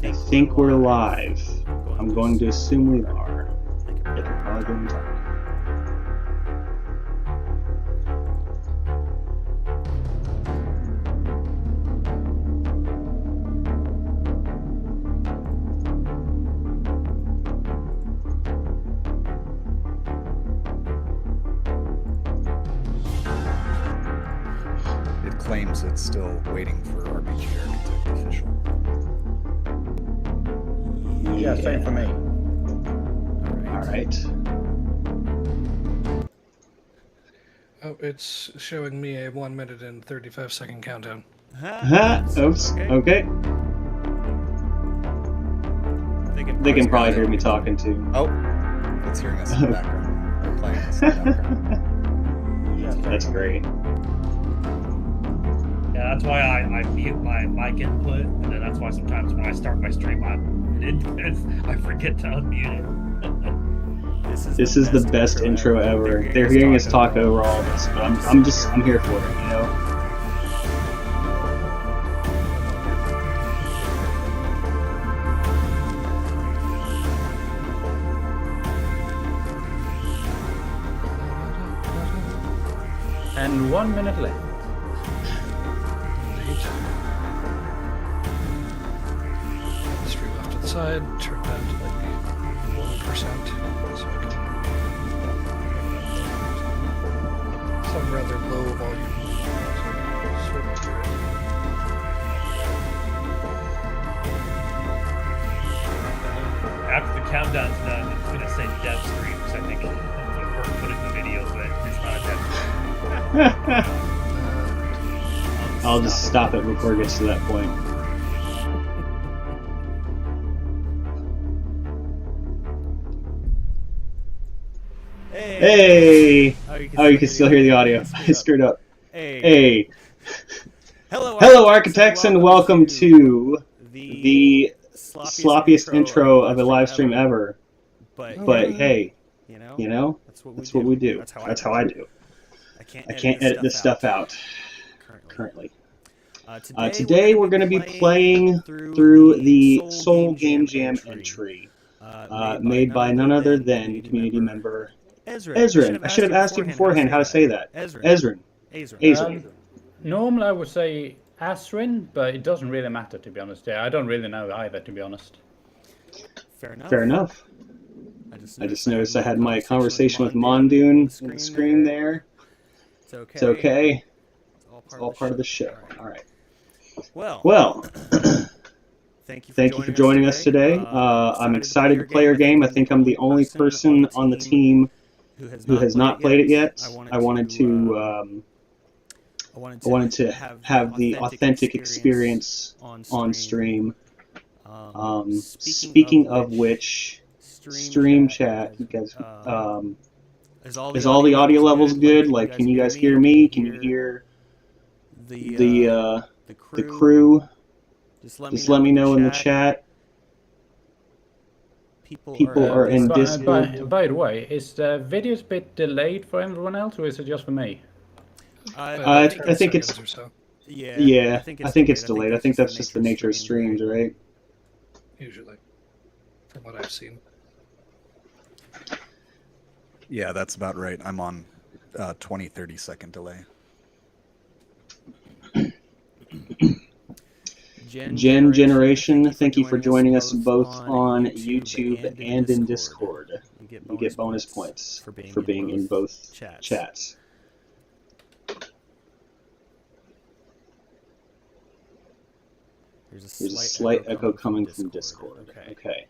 I think we're live. I'm going to assume we are. They can probably go and talk. It claims it's still waiting for RPGA Architect official. Yeah, same for me. All right. Oh, it's showing me a 1 minute and 35-second countdown. Oops. Okay. They can probably hear me talking too. Oh, it's hearing us in the background. They're playing us in the background. That's great. Yeah, that's why I mute my mic input, and then that's why sometimes when I start my stream, I forget to unmute it. This is the best intro ever. They're hearing us talk over all this, but I'm here for it, you know. And 1 minute left. Stream off to the side, turn down to like 1%. So I can some rather low volume. So sort of hear it. After the countdown's done, it's going to say dev stream, because I think that's what Bert put in the video, but it's not a dev stream. I'll just stop it before it gets to that point. Hey! Oh, you can still hear the audio. I screwed up. Hey! Hello, architects, and welcome to the sloppiest intro of a live stream ever. But hey, you know, that's what we do. That's how I do. I can't edit this stuff out currently. Today we're going to be playing through the Soul Game Jam entry made by none other than community member Aezrin. I should have asked you beforehand how to say that. Aezrin. Normally I would say Aezrin, but it doesn't really matter, to be honest. Yeah, I don't really know either, to be honest. Fair enough. I just noticed I had my conversation with Mondune on the screen there. It's okay. It's all part of the show. All right. Well, thank you for joining us today. I'm excited to play your game. I think I'm the only person on the team who has not played it yet. I wanted to have the authentic experience on stream. Speaking of which, stream chat, you guys, is all the audio levels good? Like, can you guys hear me? Can you hear the crew? Just let me know in the chat. People are in Discord. By the way, is the video a bit delayed for everyone else, or is it just for me? I think it's yeah. I think it's delayed. I think that's just the nature of streams, right? Usually, from what I've seen. Yeah, that's about right. I'm on 20-30 second delay. Generation, thank you for joining us both on YouTube and in Discord. You get bonus points for being in both chats. There's a slight echo coming from Discord. Okay.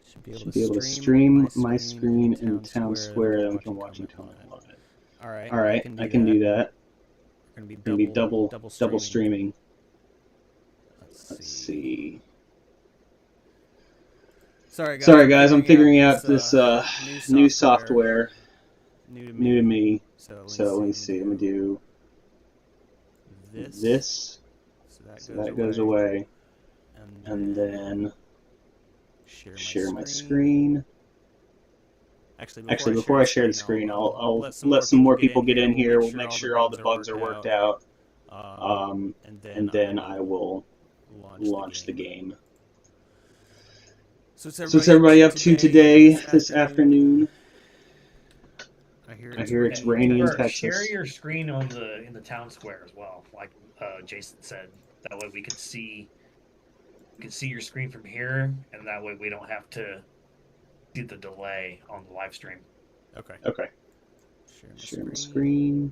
Should be able to stream my screen in Town Square, then we can watch each other live. All right, I can do that. We're going to be double streaming. Let's see. Sorry guys, I'm figuring out this new software. New to me. So let me see. I'm going to do this. So that goes away. And then share my screen. Actually, before I share the screen, I'll let some more people get in here. We'll make sure all the bugs are worked out. and then I will launch the game. So So what's everybody up to today, this afternoon? I I hear it's rainy in Bert, Texas. share your screen on in the town square as well, like Jason said. That way we can see your screen from here, and that way we don't have to see the delay on the live stream. Okay. Okay. Share my screen.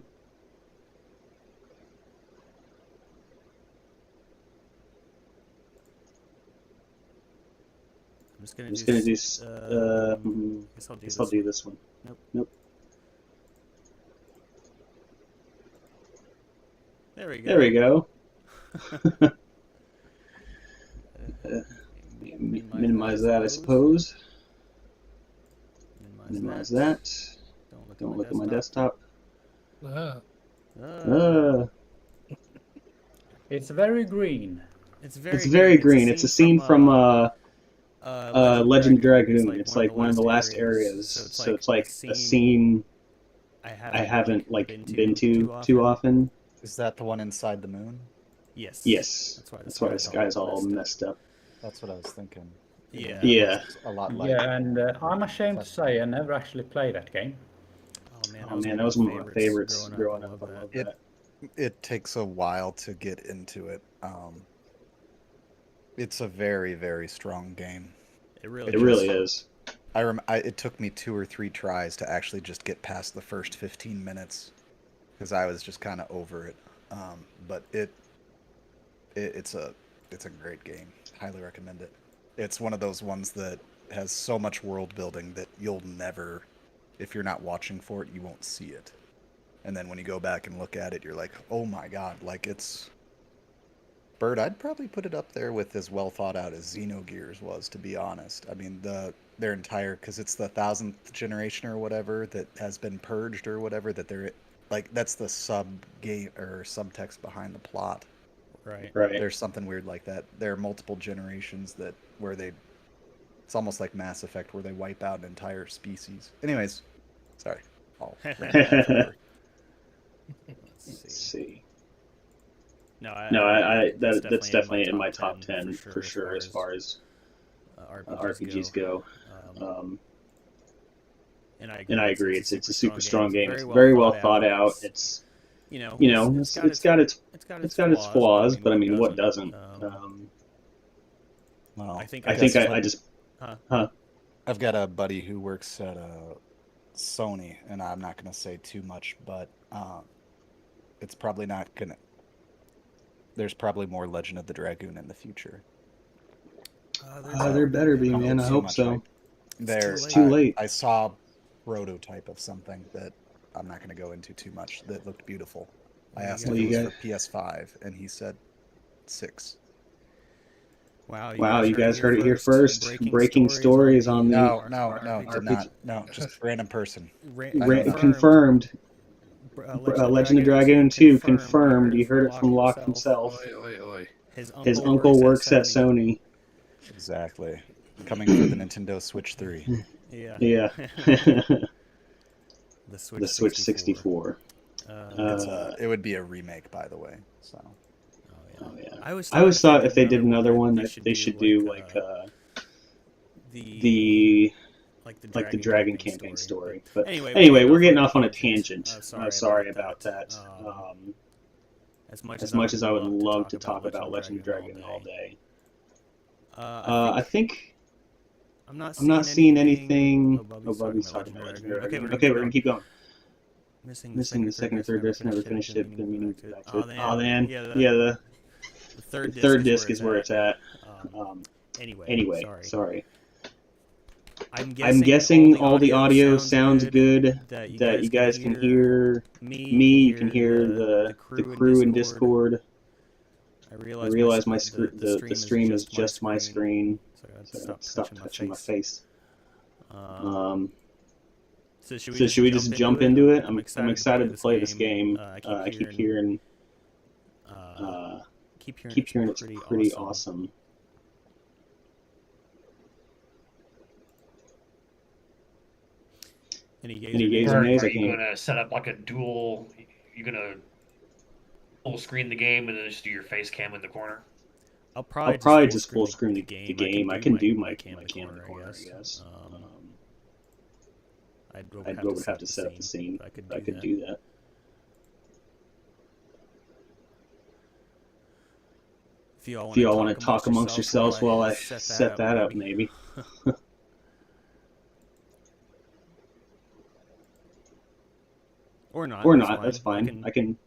I'm just gonna do. guess I'll do this one. Nope. There we go. There we go. Minimize that, I suppose. Minimize that. Don't look at my desktop. It's very green. It's very green. It's a scene from Legend of Dragoon. It's like one of the last areas. So it's like a scene I haven't been to too often. Is that the one inside the moon? Yes. Yes. That's why the sky's all messed up. That's what I was thinking. Yeah. Yeah. A lot lighter. Yeah, and I'm ashamed to say I never actually played that game. Oh man, that was one of my favorites growing up. I love that. It takes a while to get into it. It's a very, very strong game. It really is. It took me 2 or 3 tries to actually just get past the first 15 minutes because I was just kind of over it. But it's a great game. Highly recommend it. It's one of those ones that has so much world building that you'll never, if you're not watching for it, you won't see it. And then when you go back and look at it, you're like, oh my god, like it's... Bert, I'd probably put it up there with as well thought out as Xenogears was, to be honest. I mean, their entire, because it's the 1000th generation or whatever that has been purged or whatever, that they're, like, that's the sub-game or subtext behind the plot. Right. There's something weird like that. There are multiple generations where it's almost like Mass Effect where they wipe out an entire species. Anyways, sorry. Let's see. That's definitely in my top 10 for sure as far as RPGs go. And I agree. It's a super strong game. It's very well thought out. It's it's got its flaws, but I mean, what doesn't? Well, I think I just. I've got a buddy who works at Sony, and I'm not going to say too much, but it's probably not going to... There's probably more Legend of the Dragoon in the future. There better be, man. I hope so. It's too late. I saw a prototype of something that I'm not going to go into too much that looked beautiful. I asked him if it was for PS5, and he said 6. Wow, you guys heard it here first. Breaking stories on the... No, did not. No, just random person. Confirmed. Legend of Dragoon 2 confirmed. You heard it from Locke himself. His uncle works at Sony. Exactly. Coming for the Nintendo Switch 3. Yeah. The Switch 64. It would be a remake, by the way. So. Oh yeah. I always thought if they did another one that they should do like the Dragon campaign story. But anyway, we're getting off on a tangent. Sorry about that. As much as I would love to talk about Legend of Dragoon all day, I think I'm not seeing anything. Oh, Bobby's talking about Legend of Dragoon. Okay, we're gonna keep going. Missing the second or third disc, never finished it. Been meaning to get back to it. Oh man, yeah. The third disc is where it's at. Anyway, sorry. I'm guessing all the audio sounds good. That you guys can hear me. You can hear the crew in Discord. I realize the stream is just my screen, so stop touching my face. So should we just jump into it? I'm excited to play this game. I keep hearing it's pretty awesome. Any gays or nays? Are you gonna set up like a dual? You gonna full screen the game and then just do your face cam in the corner? I'll I'll probably probably just just full screen the game. I can do my cam in the corner, I guess. I would have to set up the scene. I could do that. If you all If you all want to talk amongst yourselves while I set that up, maybe. Or not. Or not. That's fine. I can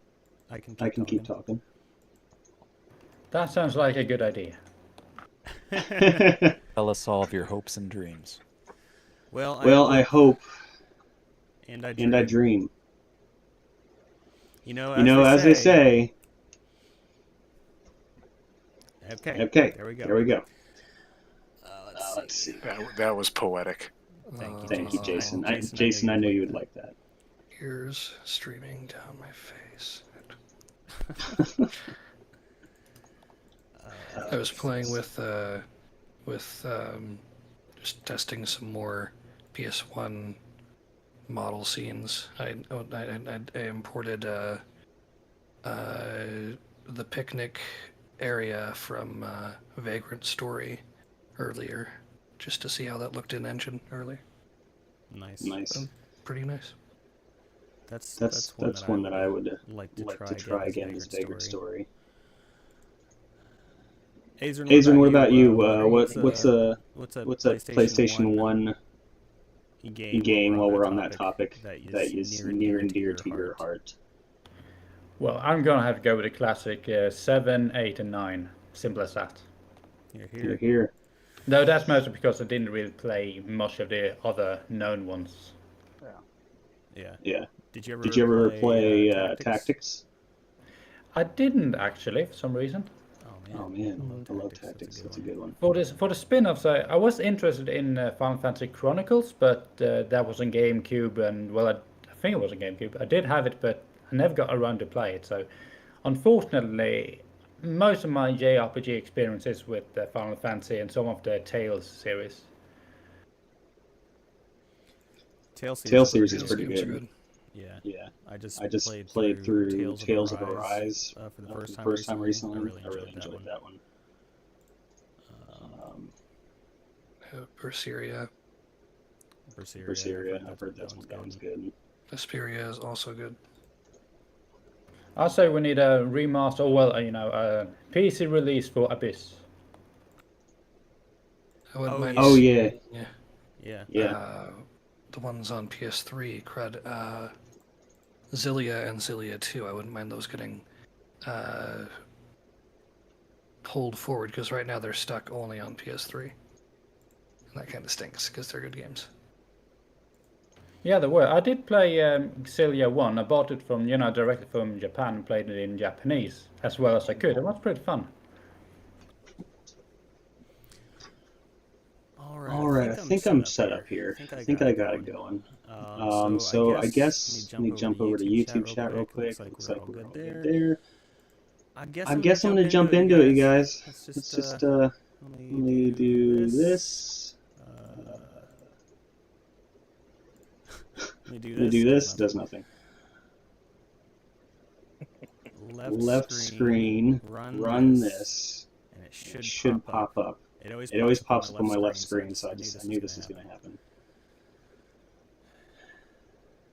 keep talking. That sounds like a good idea. Tell us all of your hopes and dreams. Well, I hope and I dream. You know, as they say. Okay. There we go. Let's see. That was poetic. Thank you, Jason. Jason, I knew you would like that. Tears streaming down my face. I was playing with just testing some more PS1 model scenes. I imported the picnic area from Vagrant Story earlier, just to see how that looked in engine earlier. Nice. Pretty nice. That's one that I would like to try again. This Vagrant Story. Aezrin, what about you? What's a PlayStation 1 game while we're on that topic that is near and dear to your heart? Well, I'm gonna have to go with the classic 7, 8, and 9. Simple as that. You're here. No, that's mostly because I didn't really play much of the other known ones. Yeah. Did you ever play Tactics? I didn't actually, for some reason. Oh man, I love Tactics. That's a good one. For the spin-offs, I was interested in Final Fantasy Chronicles, but that was on GameCube, and well, I think it was on GameCube. I did have it, but I never got around to play it. So, unfortunately, most of my JRPG experiences with Final Fantasy and some of the Tales series. Tales series is pretty good. Yeah. I just played through Tales of Arise for the first time recently. I really enjoyed that one. Berseria. I've heard that one's good. Vesperia is also good. I'll say we need a remaster, or well, a PC release for Abyss. I wouldn't mind yeah. The ones on PS3, Xillia and Xillia 2, I wouldn't mind those getting pulled forward, because right now they're stuck only on PS3. And that kind of stinks, because they're good games. Yeah, they were. I did play Xillia 1. I bought it from, directly from Japan and played it in Japanese as well as I could. It was pretty fun. All right, I think I'm set up here. I think I got it going. So I guess let me jump over to YouTube chat real quick. Looks like we're all good there. I guess I'm gonna jump into it, you guys. Let's just let me do this. Let me do this. Does nothing. Left screen. Run this. And it should pop up. It always pops up on my left screen, so I knew this was going to happen.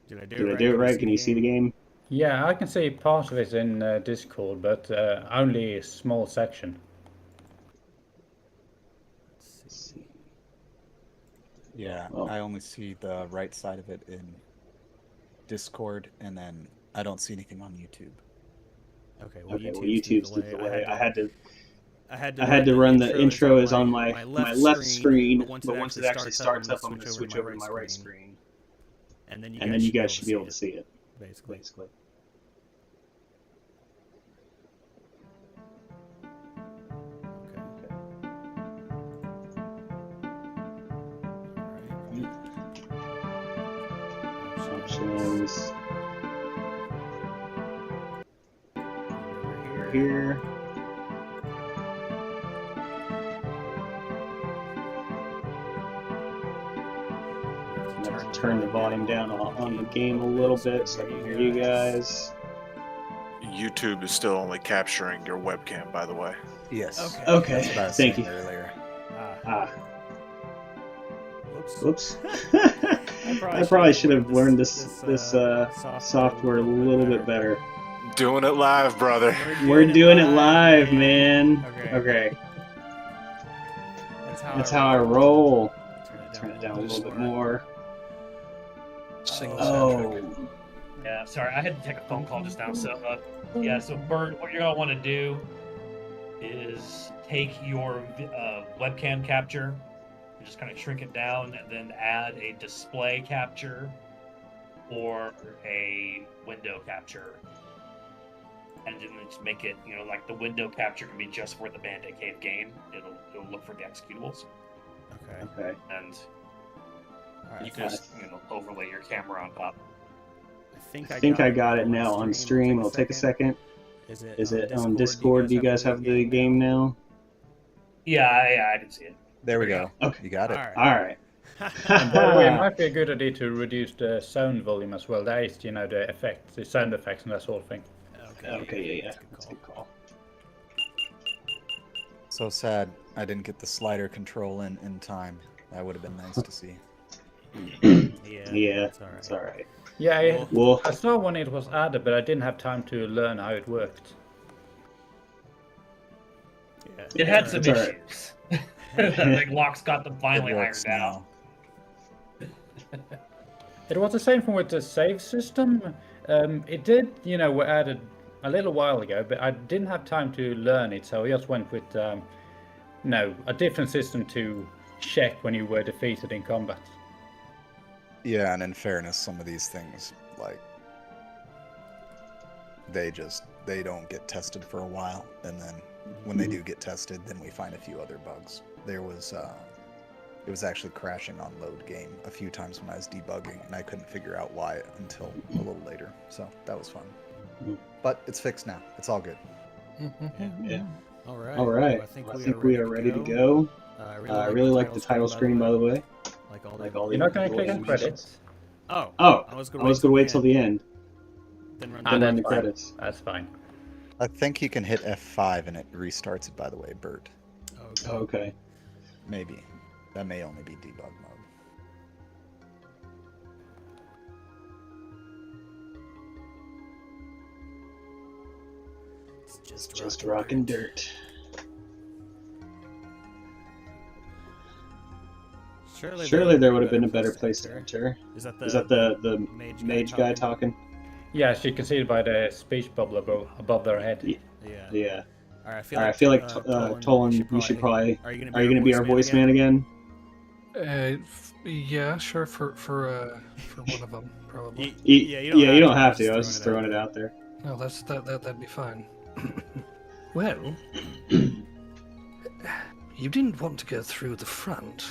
Did I do it right? Can you see the game? Yeah, I can see part of it in Discord, but only a small section. Let's see. Yeah, I only see the right side of it in Discord, and then I don't see anything on YouTube. Okay, well, YouTube's the delay. I had to run the intro is on my left screen, but once it actually starts up, I'm going to switch over to my right screen. And then you guys should be able to see it, basically. Options. Here. Turn the volume down on the game a little bit so I can hear you guys. YouTube is still only capturing your webcam, by the way. Yes. Okay. That's what I was Thank saying you. earlier. Whoops. Whoops. I probably should have learned this software a little bit better. Doing it live, brother. We're doing it live, man. Okay. That's how I roll. Turn it down a little bit more. Single Oh. Yeah, sorry, I had to take a phone call just now. So, so Bert, what you're gonna want to do is take your webcam capture, and just kind of shrink it down, and then add a display capture or a window capture, and then just make it, like the window capture can be just for the Bandit Cave game. It'll look for the executables, Okay. and Alright, you can just overlay your camera on top. I think I got it now on stream. It'll take a second. Is it on Discord? Do you guys have the game now? Yeah, I didn't see it. There we go. Okay. You got it. All right. And by the way, it might be a good idea to reduce the sound volume as well. That is, the effects, the sound effects, and that sort of thing. Okay, yeah. That's a good call. So sad I didn't get the slider control in time. That would have been nice to see. Yeah, it's all right. Yeah, Well, I saw when it was added, but I didn't have time to learn how it worked. It had some It's all right. issues. Like Locke's got them finally It ironed works out. now. It was the same thing with the save system. It did, were added a little while ago, but I didn't have time to learn it, so I just went with, a different system to check when you were defeated in combat. Yeah, and in fairness, some of these things, like, they don't get tested for a while, and then when they do get tested, then we find a few other bugs. It was actually crashing on load game a few times when I was debugging, and I couldn't figure out why until a little later, so that was fun. But it's fixed now. It's all good. Yeah. All right. All right. Well, I think we are ready to go. I really like the title screen, by the way. Like all the You're not going to click on animations. credits? Oh, I was going to wait till the end. Then run Then that's run the fine. credits. That's fine. I think you can hit F5 and it restarts it, by the way, Bert. Okay. Maybe. That may only be debug mode. It's Just rocking dirt. Surely there would have been a better place to enter. Is that the mage guy talking? Yes, you can see it by the speech bubble above their head. Yeah. All right, I feel like Tolan, you should probably. Are you gonna be our voice man again? Yeah, sure. For one of them, probably. You don't have to. I was just throwing it out there. No, that'd be fine. Well, you didn't want to go through the front.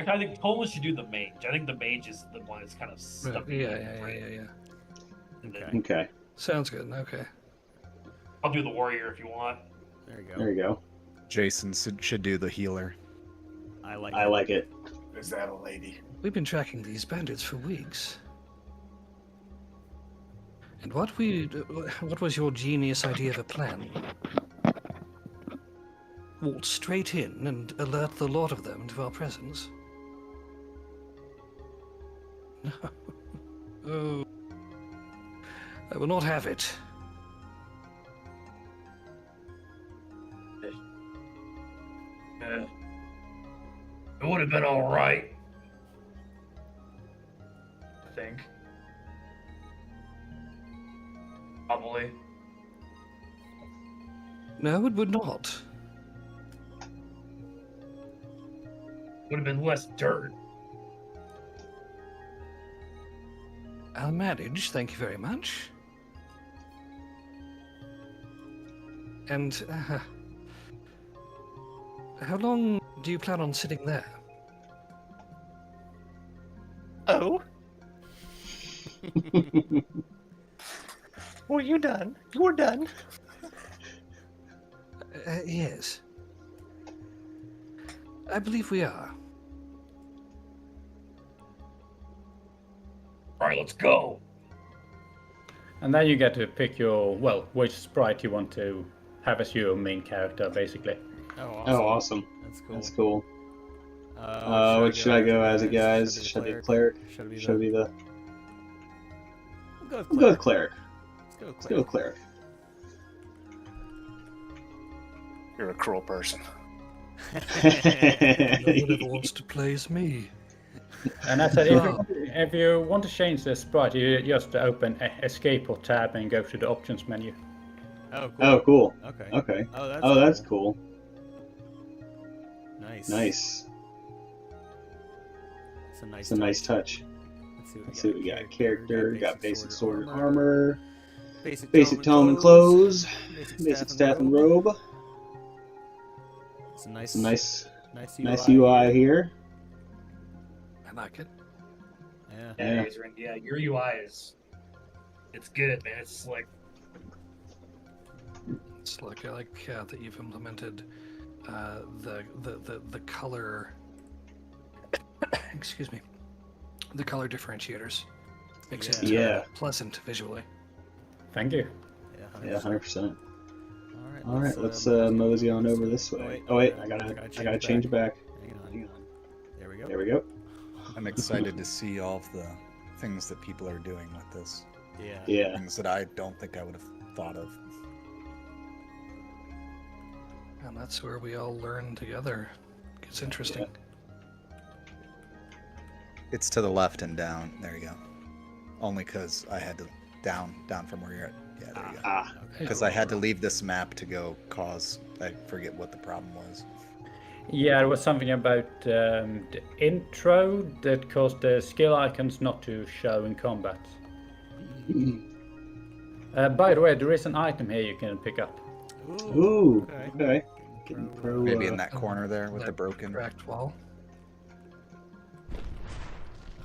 I think Tolan should do the mage. I think the mage is the one that's kind of stuck. Yeah. Okay. Sounds good. Okay. I'll do the warrior if you want. There you go. Jason should do the healer. I like it. Is that a lady? We've been tracking these bandits for weeks. And what was your genius idea of a plan? Waltz straight in and alert the lot of them to our presence? No. Oh. I will not have it. It would have been all right. I think. Probably. No, it would not. Would have been less dirt. I'll manage, thank you very much. And, how long do you plan on sitting there? Oh? Were you done? You were done? Yes. I believe we are. All right, let's go. And then you get to pick your, well, which sprite you want to have as your main character, basically. Oh, awesome. Oh, awesome. That's cool. That's cool. What Should I go as it, guys? Should I be cleric? Should I Should I be the... We'll We'll go with cleric. Let's go with Let's go with cleric. You're a cruel person. Nobody ever wants to play as me. And I said, if you want to change the sprite, you just open Escape or Tab and go to the Options menu. Oh, cool. Oh, cool. Okay. Okay. Oh, that's cool. Nice. Nice. It's It's a nice touch. Let's see what we got. Character, got basic sword and armor, Basic tome and clothes, basic staff and robe. It's a Nice nice UI here. I like it. Yeah. Yeah. Aezrin, yeah, your UI it's good, man. It's slick. It's like I like that you've implemented the color. Excuse me. The color differentiators makes it Yeah. pleasant visually. Thank you. Yeah, 100%. All All right, let's mosey on over this way. Oh wait, I gotta change it back. Hang on. There we go. There we go. I'm excited to see all of the things that people are doing with this. Yeah. Yeah. Things that I don't think I would have thought of. And that's where we all learn together. It's interesting. Yeah. It's to the left and down. There you go. Only because I had to down from where you're at. Yeah, there you go. Ah. Because I had to leave this map to go cause. I forget what the problem was. Yeah, there was something about the intro that caused the skill icons not to show in combat. By the way, there is an item here you can pick up. Ooh. Okay. Getting pro. Maybe in that corner there with the broken. Cracked wall.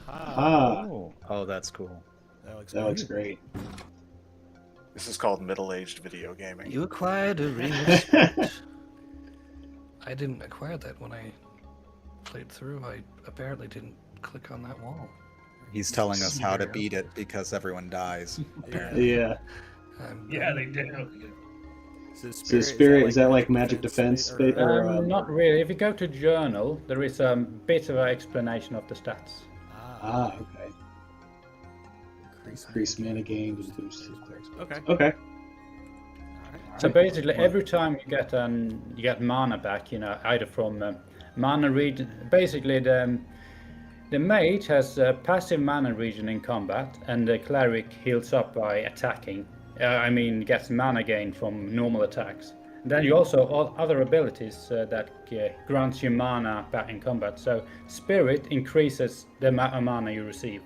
Ah. Oh, that's cool. That looks great. This is called middle-aged video gaming. You acquired a ring of spirit. I didn't acquire that when I played through. I apparently didn't click on that wall. He's telling us how to beat it because everyone dies. Apparently. Yeah. Yeah, they do. So spirit, is that like magic defense? Or, Not really. If you go to journal, there is a bit of an explanation of the stats. Ah, okay. Increase mana gain to boost his clerics. Okay. Okay. So basically, every time you get mana back, either from mana regen. Basically, the mage has a passive mana regen in combat, and the cleric heals up by attacking. Gets mana gain from normal attacks. Then you also have other abilities that grants you mana back in combat. So spirit increases the amount of mana you receive.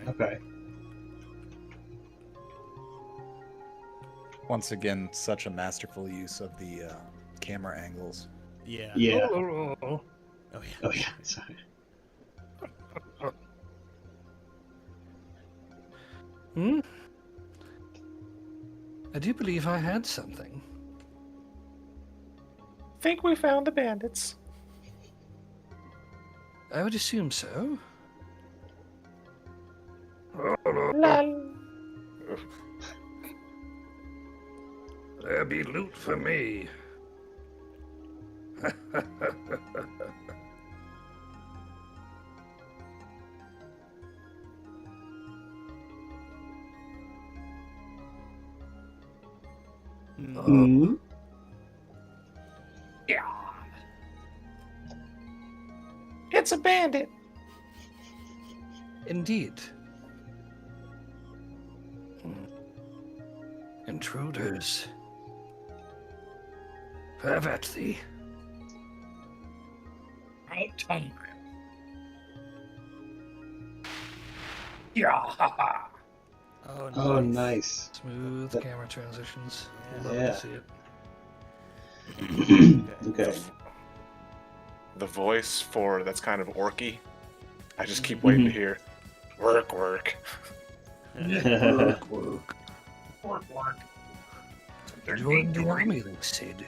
Okay. Once again, such a masterful use of the camera angles. Yeah. Yeah. Oh, Oh yeah. Oh yeah. Sorry. I do believe I had something. Think we found the bandits. I would assume so. Lol. There be loot for me. Mm-hmm. Yeah. It's a bandit. Indeed. Intruders. Have at thee. Out hungry. Yeah. Oh, nice. Smooth camera transitions. Love Yeah. to see it. Okay. The voice for that's kind of orky. I just keep waiting to hear work. Work. Work. Join the army, they said.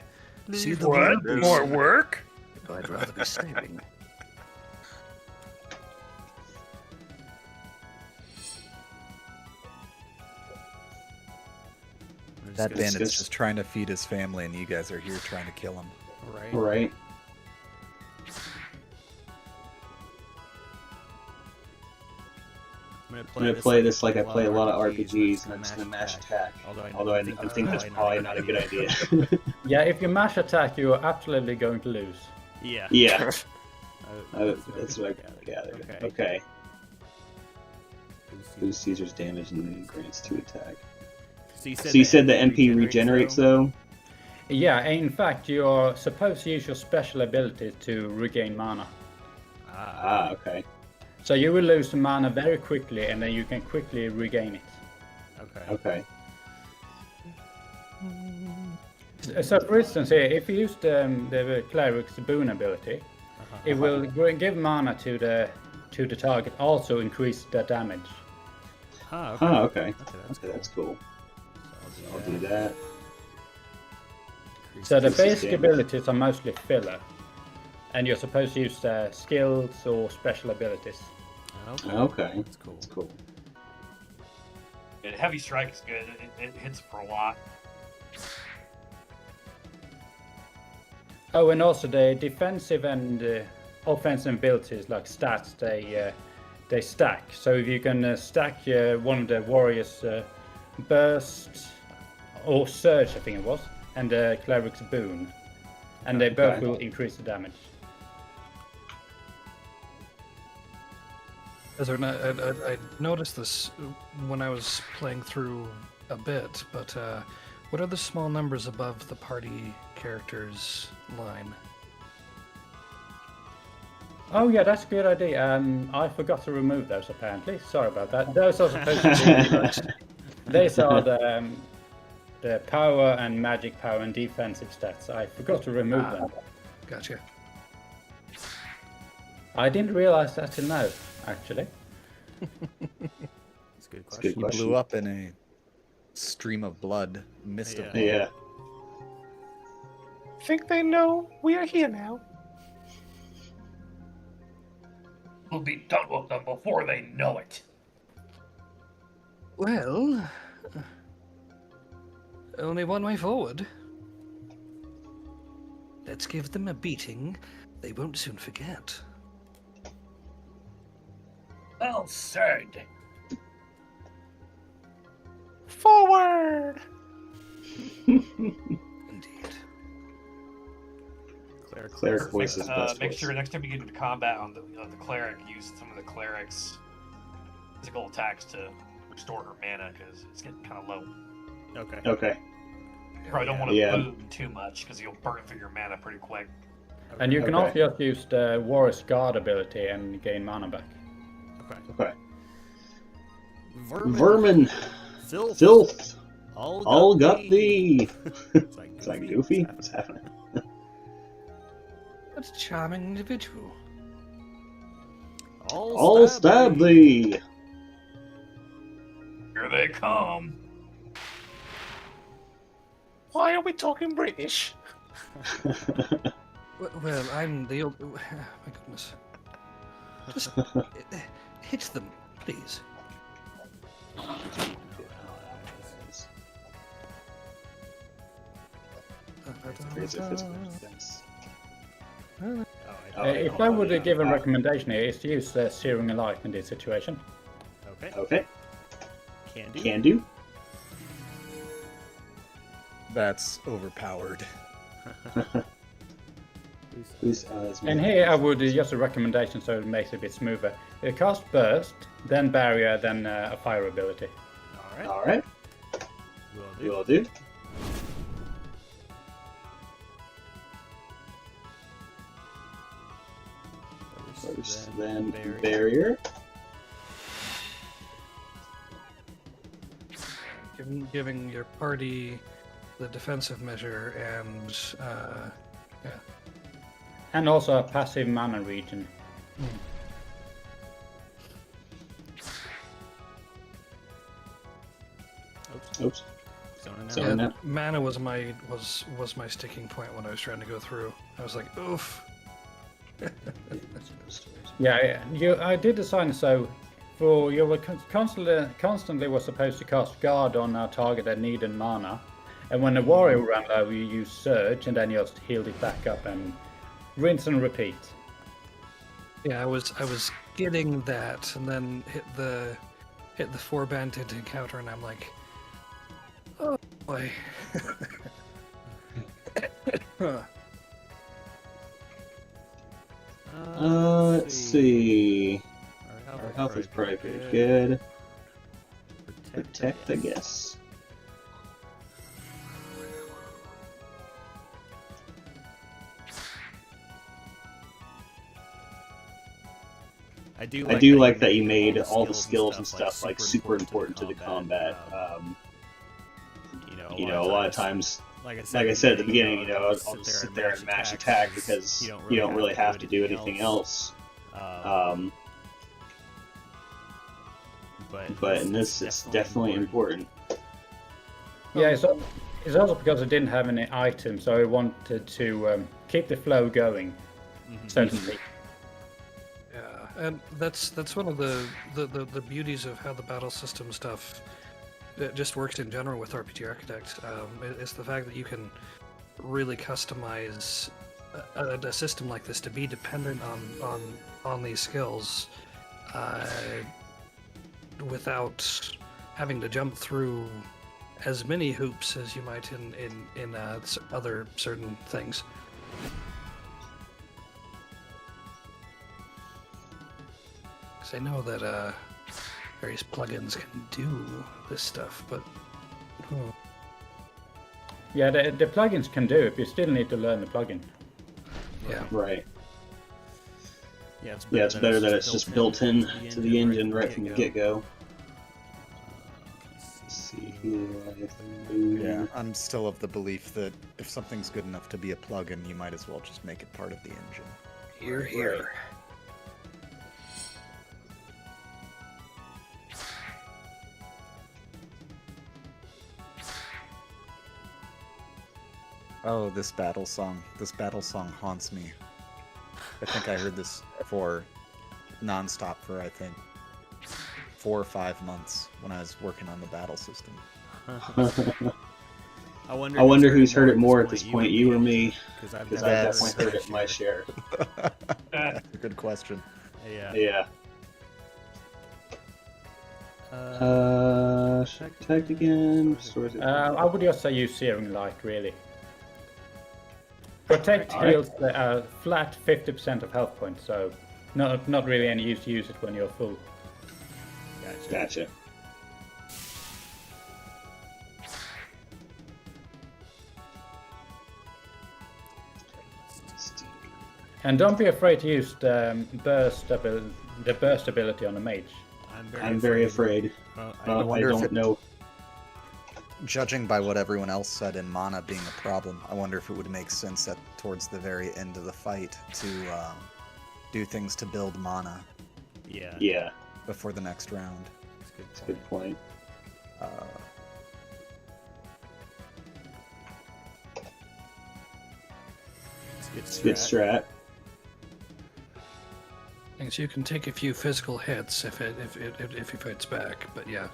See the What? blood More work? I'd rather be saving. That It's bandit's just- just trying to feed his family, and you guys are here trying to kill him. Right. Right. I'm I'm gonna play this like I play a lot of RPGs, and I'm just gonna mash attack. Although I think that's probably not a good idea. Yeah, if you mash attack, you are absolutely going to lose. Yeah. Yeah, That's that's what I gathered. Okay. Okay. Boost Caesar's damage and then grants 2 attack. So you said the MP regenerates though? Yeah, in fact, you are supposed to use your special ability to regain mana. Ah, okay. So you will lose the mana very quickly, and then you can quickly regain it. Okay. Okay. So, for instance, here, if you use the cleric's boon ability, it will give mana to the target, also increase the damage. Okay. Oh, okay. Okay, That's cool. So I'll do that. So the Increase the basic damage. abilities are mostly filler, and you're supposed to use skills or special abilities. Okay. That's cool. That's cool. Yeah, heavy strike is good. It hits for a lot. Oh, and also the defensive and offensive abilities like stats, they stack. So if you can stack one of the warriors' burst or surge, I think it was, and the cleric's boon, and they both Okay. will increase the damage. I noticed this when I was playing through a bit, but what are the small numbers above the party characters line? Oh yeah, that's a good idea. I forgot to remove those apparently. Sorry about that. Those are supposed to be. These are the power and magic power and defensive stats. I forgot to remove them. Gotcha. I didn't realize that till now, actually. That's a good It's a question. good He question. blew up in a stream of blood, mist of Yeah. blood. Yeah. Think they know we are here now? We'll be done with them before they know it. Well, only one way forward. Let's give them a beating they won't soon forget. Well said. Forward! Indeed. Cleric voice is best Make voice. sure next time you get into combat on the cleric, use some of the cleric's physical attacks to restore her mana because it's getting kind of low. Okay. Okay. You probably don't want to Yeah. boom too much because you'll burn through your mana pretty quick. And you can Okay. also just use the Warrior's Guard ability and gain mana back. Okay. Vermin. Vermin. Filth. Filth. All All got thee. It's like Is that Goofy? What's happening? What a charming individual. All stab thee. Here they come. Why are we talking British? Well, I'm the old. My goodness. Just hit them, please. Creates a physical defense. Oh, If I would give a recommendation here, is to use Searing Alive in this situation. Okay. Okay. Can do. Can do. That's overpowered. Who's, And here I would just a recommendation so it makes it a bit smoother. Cast Burst, then Barrier, then a Fire ability. All right. All right. Will do. Will do. First, then barrier. Giving your party the defensive measure and And also a passive mana region. Oops. Zoning out. So- yeah, no. mana was my sticking point when I was trying to go through. I was like, oof. Yeah, I did design it so for you were constantly was supposed to cast Guard on a target that needed mana, And when the warrior ran low, you use surge, and then you just healed it back up and rinse and repeat. Yeah, I was getting that, and then hit the 4-banded encounter, and I'm like, oh boy. Let's see. Our health is probably pretty good. Protect, I guess. I do like that you made all the skills and stuff like super important to the combat. You know, a lot of times, like I said at the beginning, you know, I'll just sit there and mash attack because you don't really have to do anything else. But in this, it's definitely important. Yeah, it's also because I didn't have any items, so I wanted to keep the flow going, so to speak. Yeah, and that's one of the beauties of how the battle system stuff it just works in general with RPG Architect. It's the fact that you can really customize a system like this to be dependent on these skills without having to jump through as many hoops as you might in other certain things. Because I know that various plugins can do this stuff, but Yeah, the plugins can do it, but you still need to learn the plugin. yeah. Right. Yeah, It's better that it's just built in to the engine right from the get-go. Let's see here. Yeah, I'm still of the belief that if something's good enough to be a plugin, you might as well just make it part of the engine. Here. Oh, this battle song haunts me. I think I heard this for non-stop for, I think, 4 or 5 months when I was working on the battle system. I wonder who's heard it more at this point, you or me, because I've definitely heard it my share. That's a good question. Yeah. Protect again. I would just say use Searing Light, really. Protect heals flat 50% of health points, so not really any use to use it when you're full. Gotcha. And don't be afraid to use the burst ability on a mage. I'm very afraid. I don't know. Judging by what everyone else said in mana being a problem, I wonder if it would make sense that towards the very end of the fight to do things to build mana. Yeah. Before the next round. That's a good point. It's a good strat. So you can take a few physical hits if he fights back, but yeah.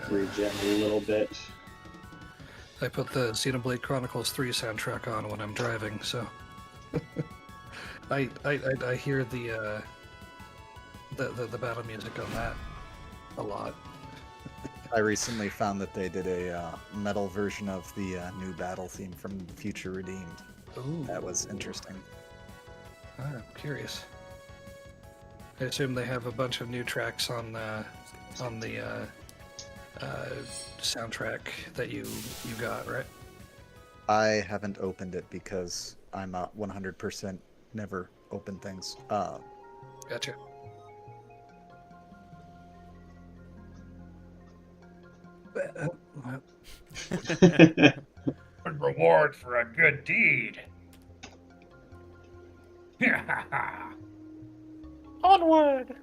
Regen a little bit. I put the Xenoblade Chronicles 3 soundtrack on when I'm driving, so I hear the battle music on that a lot. I recently found that they did a metal version of the new battle theme from Future Redeemed. Ooh. That was interesting. I'm curious. I assume they have a bunch of new tracks on the soundtrack that you got, right? I haven't opened it because I'm 100% never open things. Gotcha. Good reward for a good deed. Onward!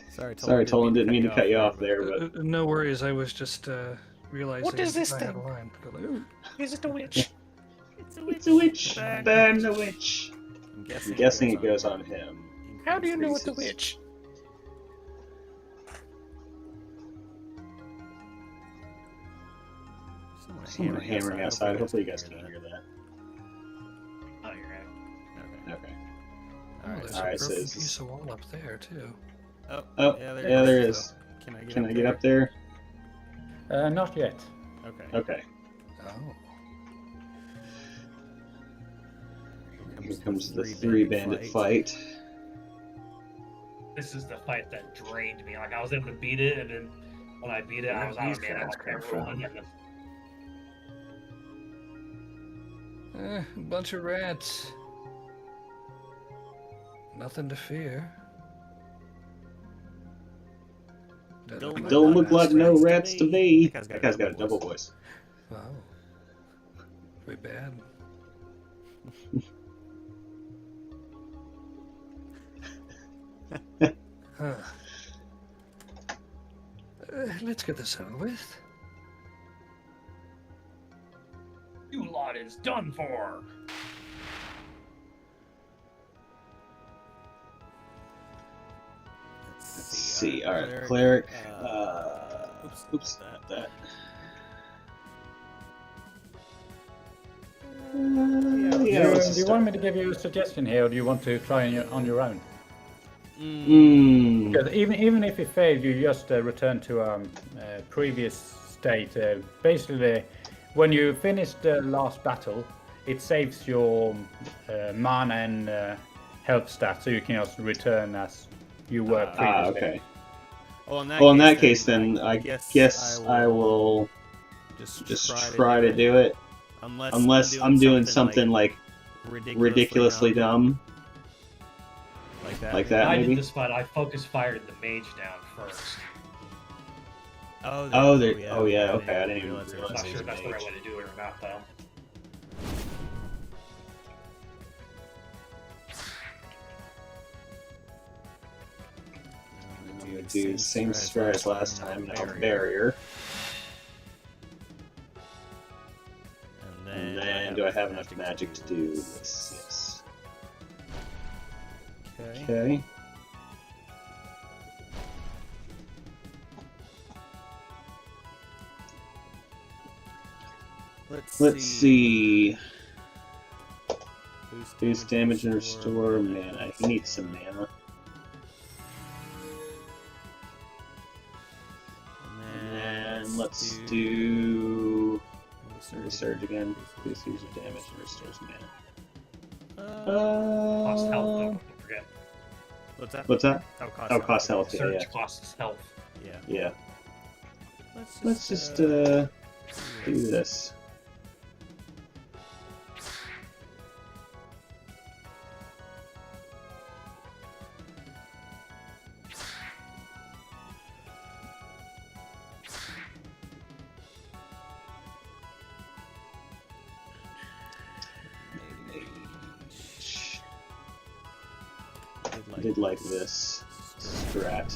Sorry, Tolan, didn't mean to cut you off there, but No worries, I was just realizing What is this I had a thing? line. Go like, ooh. Is it a witch? it's a witch. Burn the witch. I'm guessing it goes on him. How do you know it's a Increases. witch? Someone hammering outside. Hopefully you guys can't hear that. Oh, you're right. Okay. Oh, there's Alright, a so broken this is- piece of wall up there too. Oh, yeah, there is. Can I get up there? Not yet. Okay. Okay. Oh. Here comes the three-bandit fight. This is the fight that drained me. Like I was able to beat it, and then when I beat it, I was out of mana like everyone. A bunch of rats. Nothing to fear. Don't look like no rats to me. That guy's got a double voice. Wow. Pretty bad. Huh. Let's get this over with. You lot is done for. Let's see. All right, cleric. Oops, that. Yeah, let's Do just you start. want me to give you a suggestion here, or do you want to try on your own? Mm. Because even if you fail, you just return to previous state. Basically, when you finish the last battle, it saves your mana and health stats, so you can just return as you were previously. Okay. Well, in that case, then I guess I will just try to do it. Unless I'm doing something like ridiculously dumb. Like that, I maybe? did this fight. I focus fired the mage down first. Oh, yeah, okay, I didn't even realize I'm not it sure was if that's the mage. right way to do it or not, though. I'm gonna do the same strat as last time, now barrier. And then, do I have enough magic to do this? Yes. Okay. Let's see. Boost damage and restore mana. He needs some mana. And let's do Surge again. Boost user damage and restores mana. Cost health, though, don't forget. What's that? Oh, Cost health. Yeah, Surge costs health. yeah. Let's just do this. I did like this strat.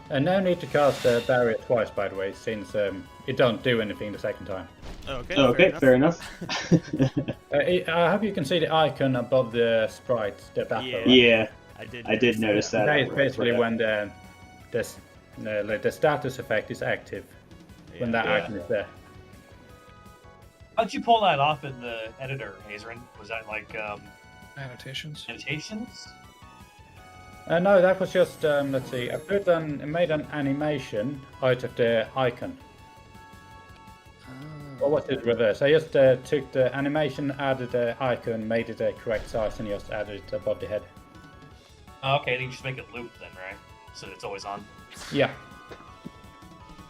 And no need to cast barrier twice, by the way, since it don't do anything the second time. Okay, fair enough. I hope you can see the icon above the sprite, the battle. Right? Yeah, I did notice that. That is basically when the status effect is active, when that icon is there. How'd you pull that off in the editor, Aezrin? Was that like Annotations? annotations? No, that was just, let's see, I made an animation out of the icon. Or was it reverse? I just took the animation, added the icon, made it the correct size, and just added it above the head. Oh, okay, then you just make it loop then, right? So it's always on. Yeah.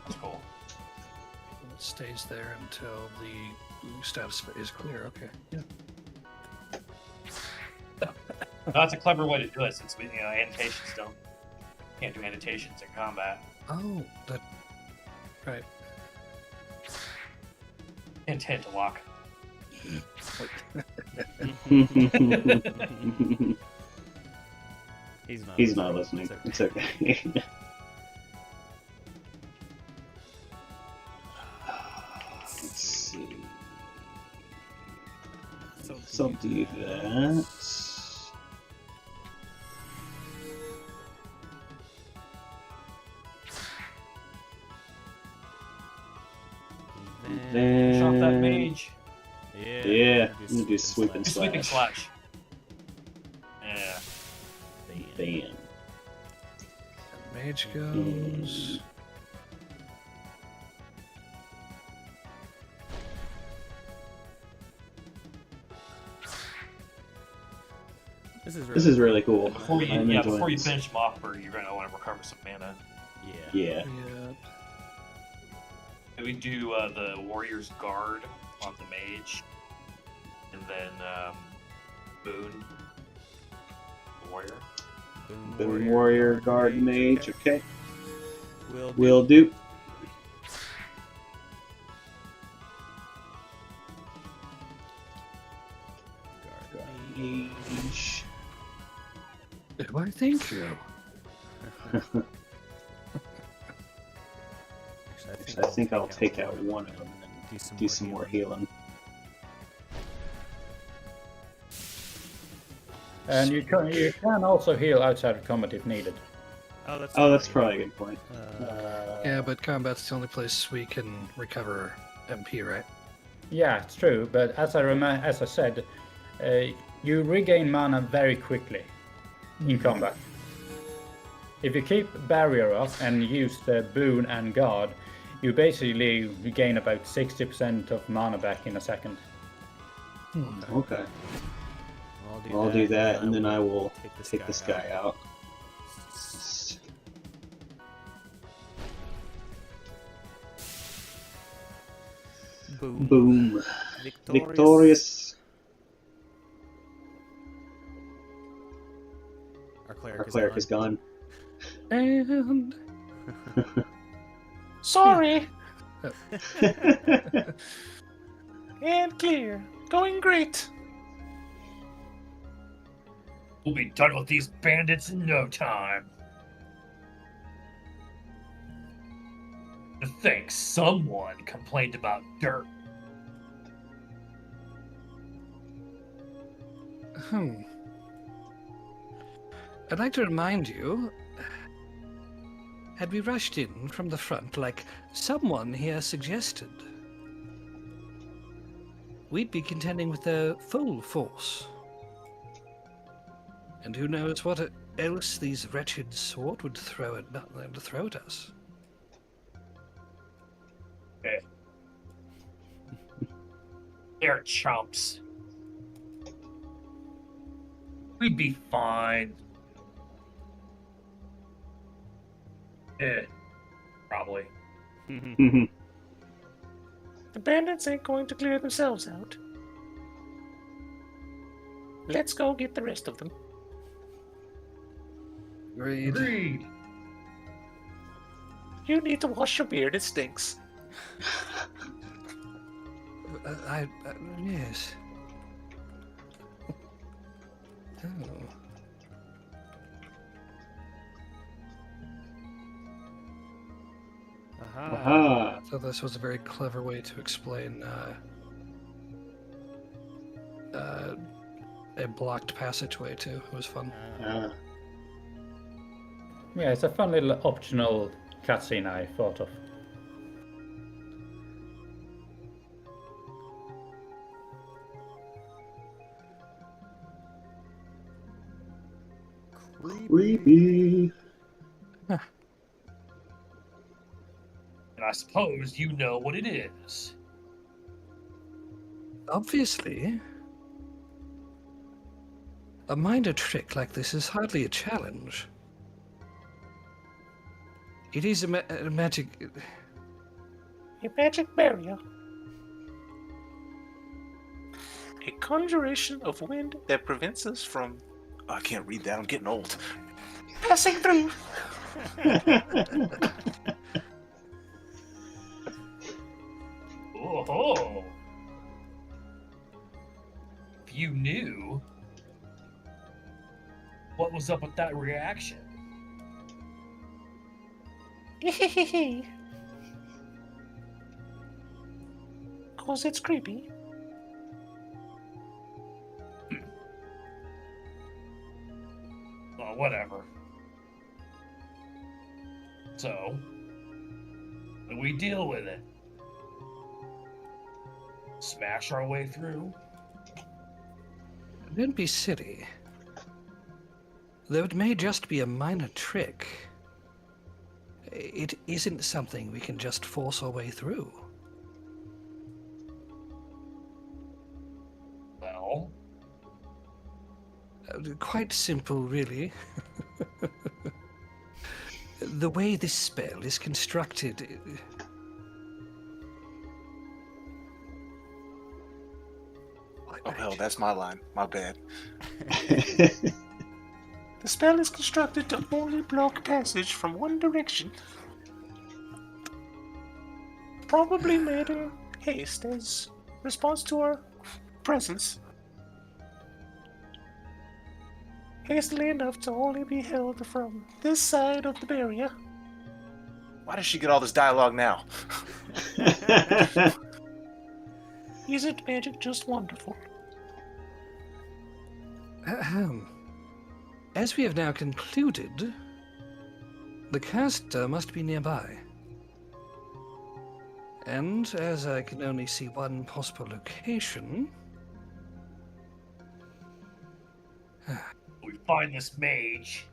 That's cool. It stays there until the status is clear. Okay. Yeah. No, that's a clever way to do it, since annotations can't do annotations in combat. Oh, that. Right. Intent to lock. He's not listening. It's okay. guess I'll do that. Finish off that mage. Yeah, I'm gonna do sweep and Sweeping slash. Yeah. Bam. Mage goes. This is really cool. Before you, I'm enjoying before you this. finish them off, you're gonna want to recover some mana. Yeah. Yeah. And we do the Warrior's Guard on the mage, and then Boon Warrior. Boon warrior, guard mage. Okay. Will Will do. Guard Mage. Why, thank you. Actually, I think I'll take out one of them and then do some more healing. And you can also heal outside of combat if needed. Oh, that's probably a good point. Yeah, but combat's the only place we can recover MP, right? Yeah, it's true. But as I said, you regain mana very quickly in combat. If you keep barrier up and use the boon and guard, you basically regain about 60% of mana back in a second. Okay. I'll do that, and then I will take this guy out. Boom. Victorious. Our Our cleric is gone. And Sorry. And clear. Going great. We'll be done with these bandits in no time. To think someone complained about dirt. I'd like to remind you, had we rushed in from the front like someone here suggested, we'd be contending with their full force. And who knows what else these wretched sword would throw at us. They're chumps. We'd be fine. Probably. The bandits ain't going to clear themselves out. Let's go get the rest of them. Agreed. You need to wash your beard, it stinks. Yes. Oh. Aha. So this was a very clever way to explain a blocked passageway too. It was fun. Yeah, it's a fun little optional cutscene I thought of. Creepy. And I suppose you know what it is. Obviously, a minor trick like this is hardly a challenge. It is a magic. A magic barrier. A conjuration of wind that prevents us from... I can't read that. I'm getting old. passing through. Oh, if you knew what was up with that reaction. Cause it's creepy. whatever. So, we deal with it. Smash our way through. Don't be silly. Though it may just be a minor trick, it isn't something we can just force our way through. Well, Quite simple, really. The way this spell is constructed... Oh hell, that's my line. My bad. The spell is constructed to only block passage from one direction. Probably made in haste as response to our presence. Hastily enough to only be held from this side of the barrier. Why does she get all this dialogue now? Isn't magic just wonderful? As we have now concluded, the caster must be nearby. And as I can only see one possible location... we find this mage.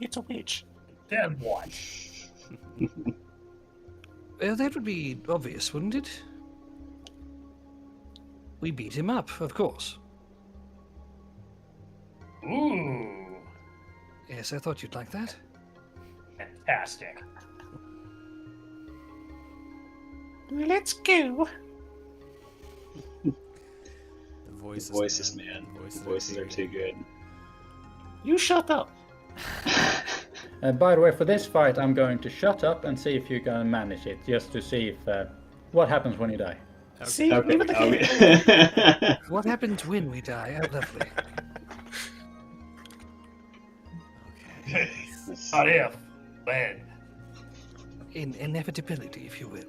It's a witch. Then what? Well, that would be obvious, wouldn't it? We beat him up, of course. Ooh, Yes, I thought you'd like that. fantastic. Let's go. The voices, Man. The voices are too good. You shut up. By the way, for this fight, I'm going to shut up and see if you can manage it, just to see if what happens when you die. See, Okay. leave it the What happens when we die? Oh, lovely. Okay. Not if, when. In inevitability, if you will.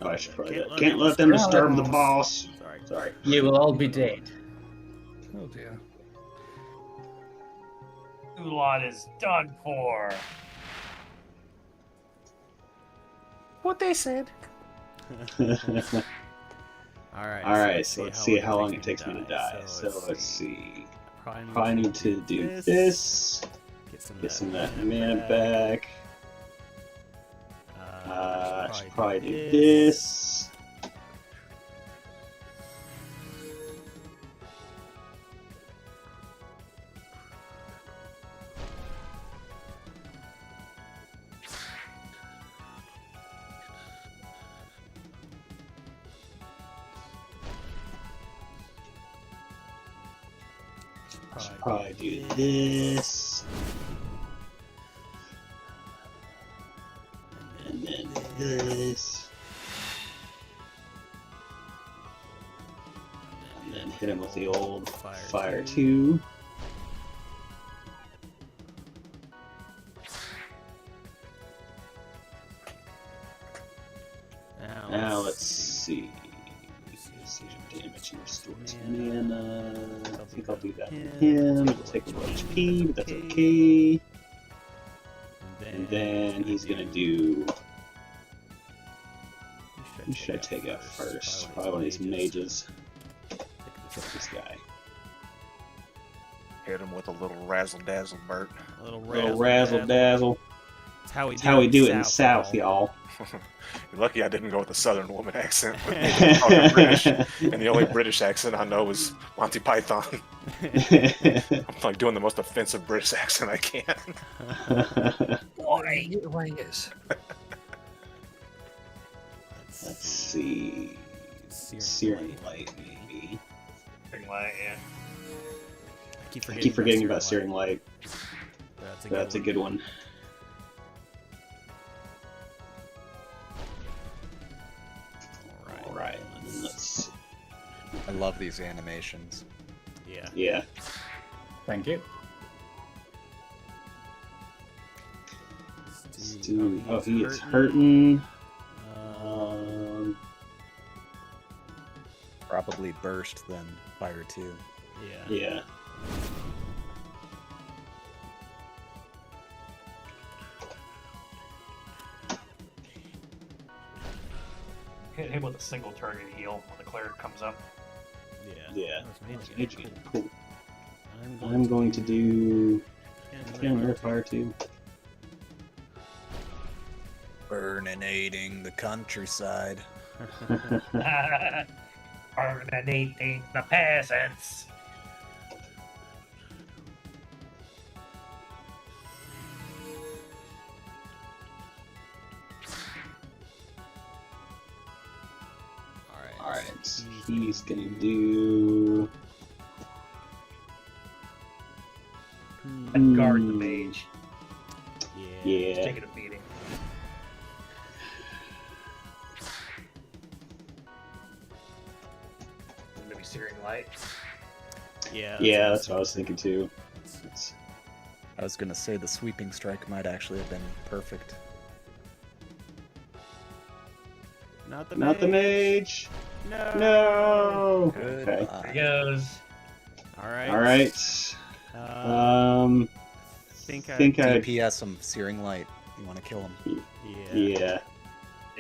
Oh, I should probably can't let them disturb the boss. Sorry. You will all be dead. Oh dear. Ulan is done for. What they said. Alright, so let's see how long it takes me to die. So let's see. Probably need to do this. Get some of that mana back. I should probably do this. Should probably do this. And then this. And then hit him with the old fire 2. Now let's see. Damage and restores mana. I think I'll do that on him. It'll take a little HP, but that's okay. And then he's gonna do. Who should I take out first? Probably one of these mages. Take this guy. Hit him with a little razzle dazzle, Bert. A little Razzle dazzle. That's how That's how we do it in the South, y'all. You're lucky I didn't go with the Southern woman accent. I'm British, and the only British accent I know is Monty Python. I'm like doing the most offensive British accent I can. Why, yes. Let's see. Searing Light, maybe. Bring light, yeah. I keep forgetting about Searing Light. That's a good one. Alright, and then let's. I love these animations. Yeah. Thank you. Let's do. Oh, he is hurting. Probably burst then fire 2. Yeah. Yeah. Hit him with a single target heal when the cleric comes up. Yeah. That was Mage Cool. Cool. I'm going to do Cannon Earth Fire 2. Burninating the countryside. Ornating the peasants. Alright, he's gonna do... And guard the mage. Yeah. He's taking a beating. Maybe Searing Light. Yeah, that's what I was thinking too. It's- I was gonna say the sweeping strike might actually have been perfect. Not the Not the mage! No. No! Good. Okay. There he goes. Alright. Alright. I think I. DPS him, Searing Light. You want to kill him. Yeah.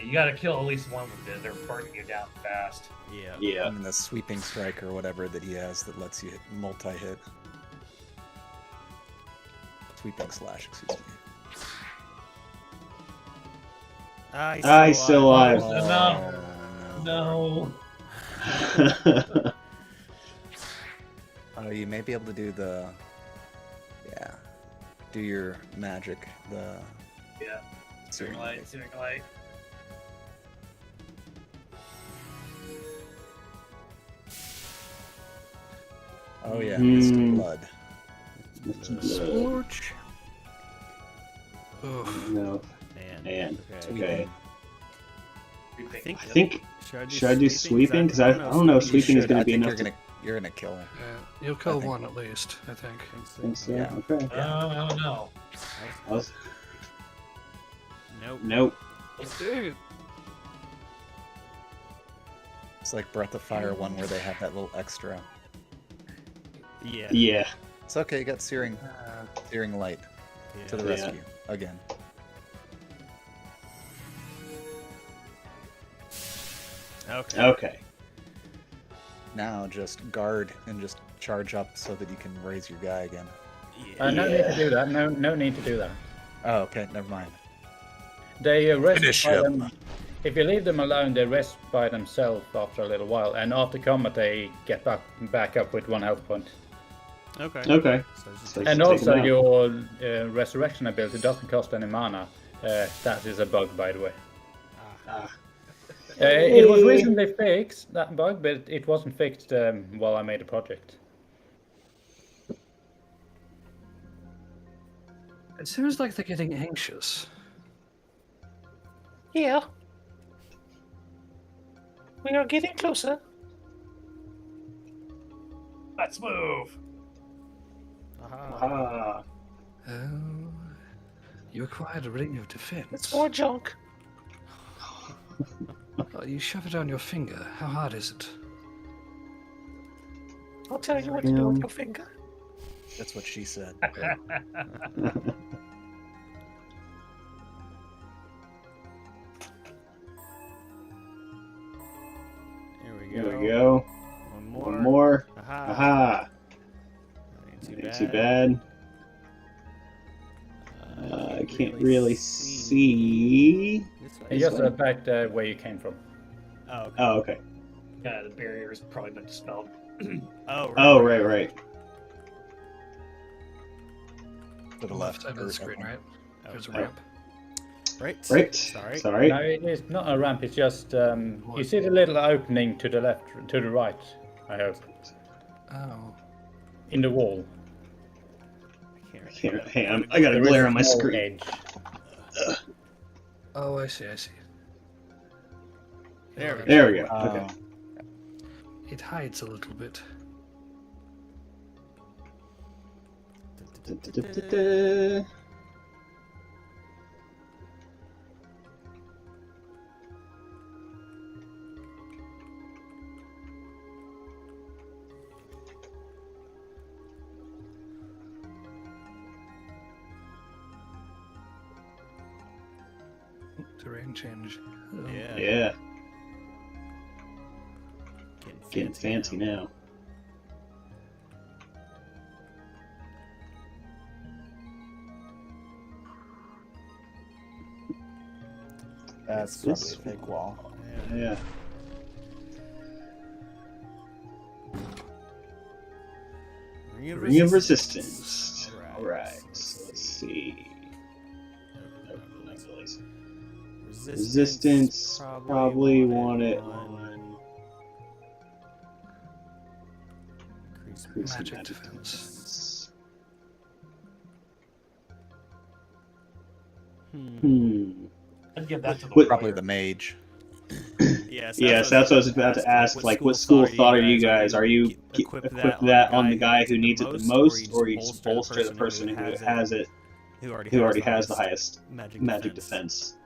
You gotta kill at least one with this. They're burning you down fast. Yeah. I Yeah. mean, the sweeping strike or whatever that he has that lets you hit multi-hit. Sweeping slash, excuse me. He's still alive. No. Oh, you may be able to do the... Yeah. Do your magic, the... Yeah. Searing Light. Searing Light. Oh yeah, Mr. Blood. Scorch. Oh, No. Man. Okay. Reaping. I I think... Should I do sweeping? Because I don't know if You sweeping is should. going I to be think enough you're gonna kill him. you'll kill think- one at least, I think. think so. Yeah. Okay. I don't know. I was... Nope. Nope. Dude. It's like Breath of Fire 1 where they have that little extra. Yeah. Yeah. It's okay, you got Searing Light to the Yeah. rescue. Again. Okay. Okay. Now just guard and just charge up so that you can raise your guy again. No need to do that. No need to do that. Oh, okay, never mind. They rest Finish by him. them. If you leave them alone, they rest by themselves after a little while, and after combat, they get back up with 1 health point. Okay. Okay. So it's just So- like- And take also, them out. your resurrection ability doesn't cost any mana. That is a bug, by the way. It was recently fixed, that bug, but it wasn't fixed while I made the project. It seems like they're getting anxious. Yeah. We are getting closer. Let's move. Ah. Oh, you acquired a ring of defense. It's more junk. Oh, you shove it on your finger. How hard is it? I'll tell you what to do with your finger. That's what she said. Here we go. There we go. One more. One more. Aha. Aha. Ain't too bad. I can't really see. This way. And just back where you came from. Oh, okay. Oh, okay. Yeah, the barrier's probably been dispelled. Oh, right. Oh, right. To the Left left. side of or the screen, up. right? There's a Oh. ramp. Right. Right. Sorry. No, it's not a ramp. It's just you see the little opening to the left, to the right. I hope Oh. in the wall. I can't Here, hang on. I got a There is glare on my small screen. edge. Oh, I see. There we go. There we go. Okay. It hides a little bit. Da-da-da-da-da. terrain change. Oh. Yeah. Yeah. Getting Getting fancy now. That's This probably a fake wall. Yeah. Ring of Resistance. Alright, so let's see. Resistance, probably want it on increase Magic magic defense. defense. I'd give that to the What- Probably warrior. the mage. Yes, that's what I was about to ask. Like, what school of thought are you guys? Are you equip that on the guy who needs it the most, or you just bolster the person who has it, who already has the highest magic defense?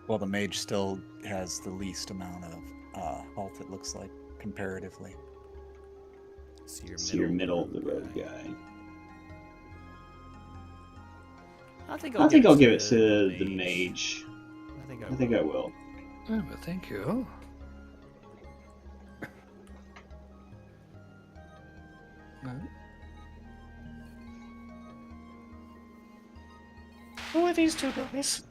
Well, the mage still has the least amount of health, it looks like, comparatively. So you're middle of the road guy. I think I think I'll give it to the mage. I think I will. Oh, but thank you. No. Who are these two dummies?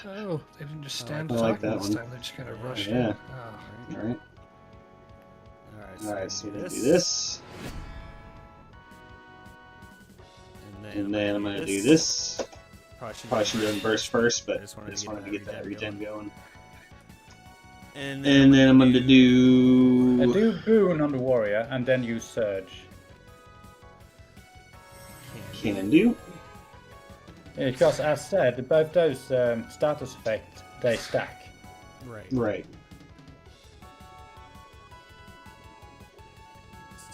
Oh, they didn't just stand I talking like that this one. time. They just kind of rushed Yeah. in. Oh. Alright. Alright, Alright, so we're gonna do this. And then I'm gonna do this. Probably should have done burst first, but I just wanted to get that regen going. And And then I'm gonna do. Do boon on the warrior and then use surge. Can do. Because as said, both those status effects they stack. Right. Right.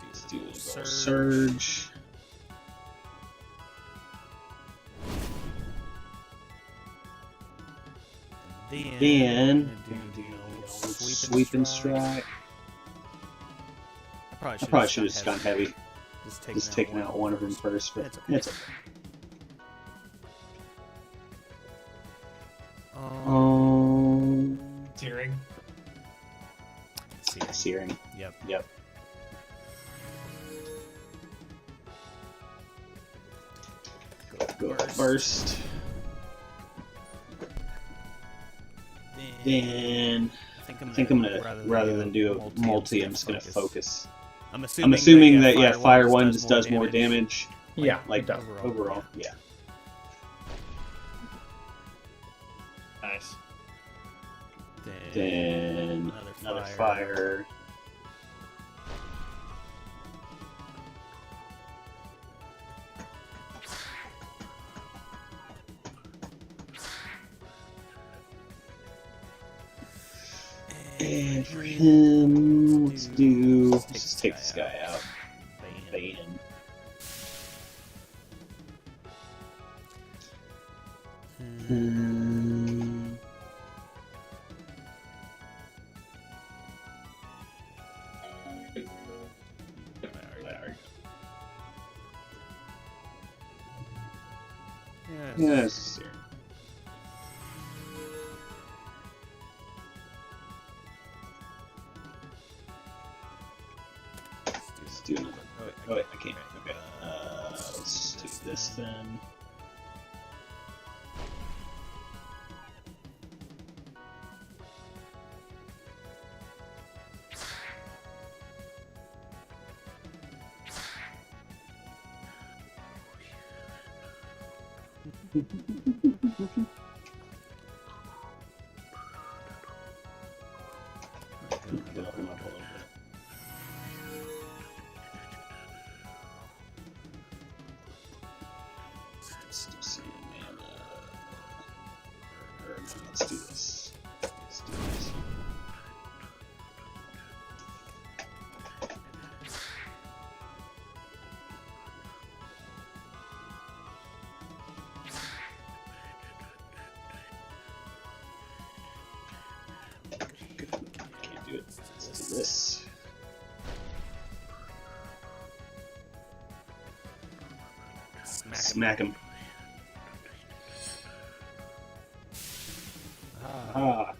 Let's do a little surge. Then do sweep and strike. I I probably should have just gone heavy. Just taking out one of them first, but it's okay. Searing. Searing. Yep. Go burst. Then I think I'm gonna rather than do a multi, I'm just gonna focus. I'm assuming that fire one just does more damage. Yeah, Like it does. overall. Yeah. Nice. Then another fire. And for him, let's just take this guy out. Ban. Yes. Let's do another. Oh wait, I can't. Okay. Let's do this then. Build him up a little bit. Let's do some mana. Or, no, let's do this. Let's do this. Good. Can't do it. Let's do this. Smack him. Aha.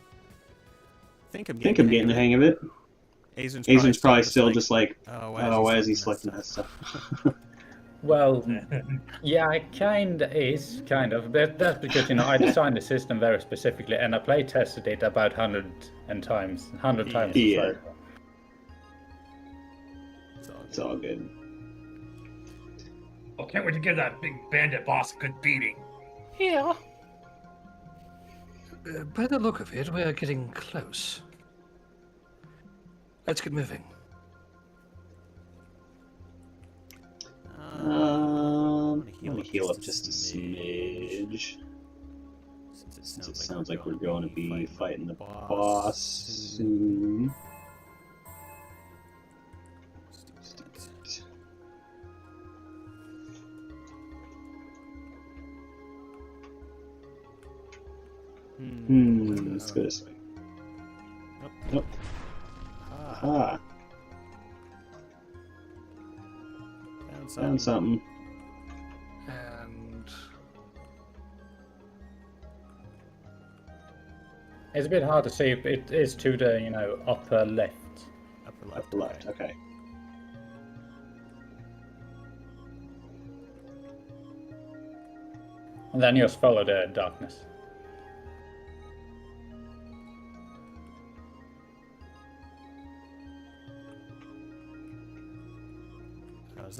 think I'm Think I'm getting the hang of it. Aezrin's probably still just like, oh, why is he selecting that stuff? Well, yeah, it kind of. That's because, I designed the system very specifically, and I play tested it about 100 times or Yeah. so. It's all good. Oh, can't wait to give that big bandit boss a good beating. Yeah. By the look of it, we're getting close. Let's get moving. I'm gonna heal up just a smidge. Since it sounds like we're going to be fighting the boss soon. Let's go this way. Nope. Aha. Found something. And It's a bit hard to see. It is to the upper left. Upper left, okay. And then just follow the darkness.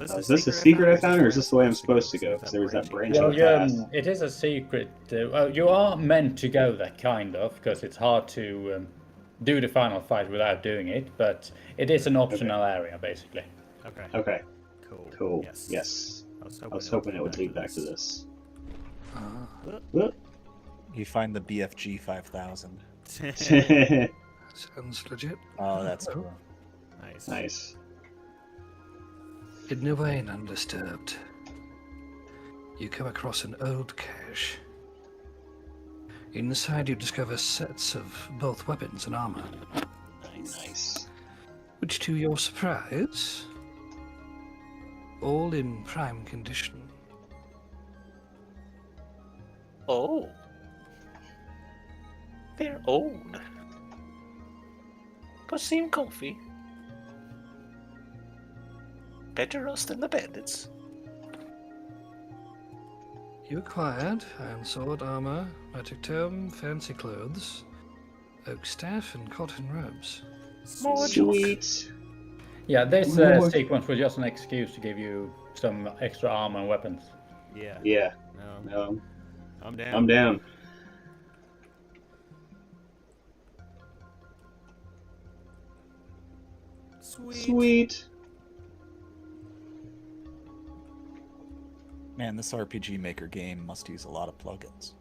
Is Is this a secret I found, or is this the way I'm supposed to go? Because there was that branch Well, on the path. it is a secret. You are meant to go there, kind of, because it's hard to do the final fight without doing it. But it is an optional area, basically. Okay. Okay, cool. Yes. Yes. I I was hoping it would lead back to this. You find the BFG 5000. sounds legit. Oh, that's cool. Nice. Nice. Hidden away and undisturbed, you come across an old cache. Inside you discover sets of both weapons and armor, Nice. which to your surprise, all in prime condition. Oh. They're old. But seem comfy. Better us than the bandits. You acquired iron sword, armor, magic tome, fancy clothes, oak staff, and cotton robes. More Sweet. Yeah, this More- sequence was just an excuse to give you some extra armor and weapons. Yeah. Yeah. No. No. I'm down. I'm down. Sweet. Man, this RPG Maker game must use a lot of plugins.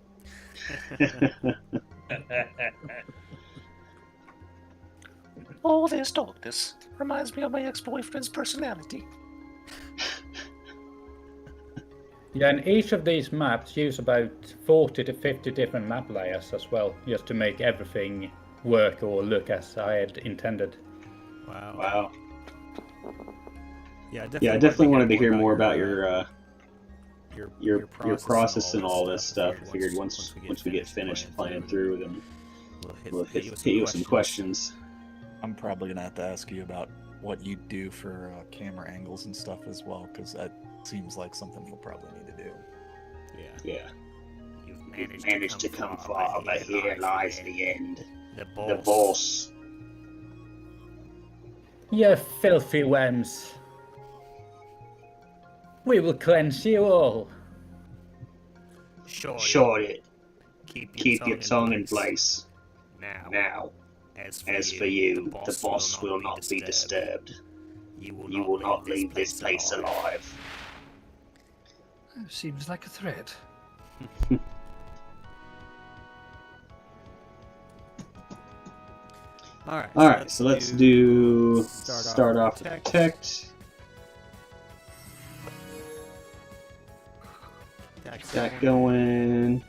Oh, this darkness reminds me of my ex-boyfriend's personality. Yeah, and each of these maps use about 40 to 50 different map layers as well, just to make everything work or look as I had intended. Wow. Wow. Yeah, I definitely wanted to hear more about your process and all this this stuff. I figured once we get finished playing through, then we'll hit you with some questions. I'm probably gonna have to ask you about what you do for camera angles and stuff as well, because that seems like something we'll probably need to do. Yeah. You've Managed to come far, but here lies the end. The The boss. You filthy worms. We will cleanse you all. Short it. Keep your tongue in place. Now, as for you, the boss will not be disturbed. You will not leave this place alive. Seems like a threat. Alright, so let's do start off with protect. That going.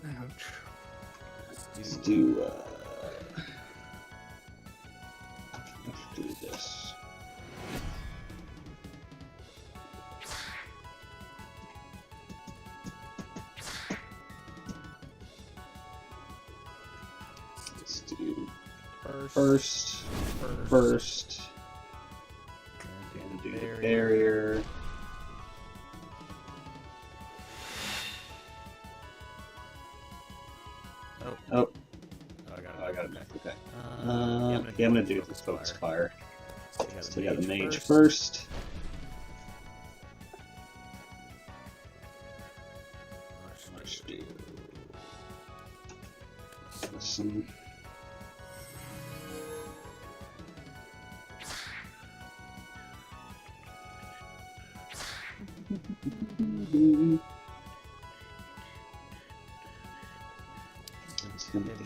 Ouch. Let's do this. First. And do the barrier. Oh. I got it. Okay. Yeah, I'm gonna do this focus fire. So we got the mage first. Let's do some.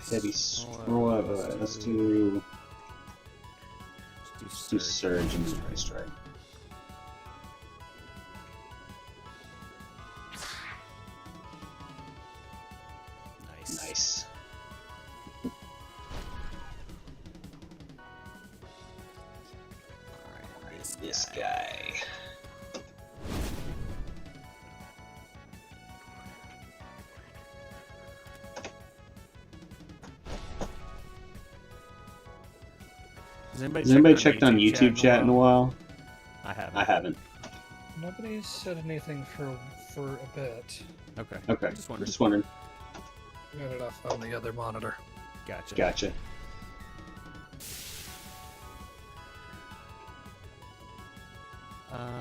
Heavy scroll. Let's do surge and then strike. Nice. Alright, this guy. Has anybody checked on YouTube chat in a while? I haven't. Nobody's said anything for a bit. Okay. Just wondering. Got it off on the other monitor. Gotcha.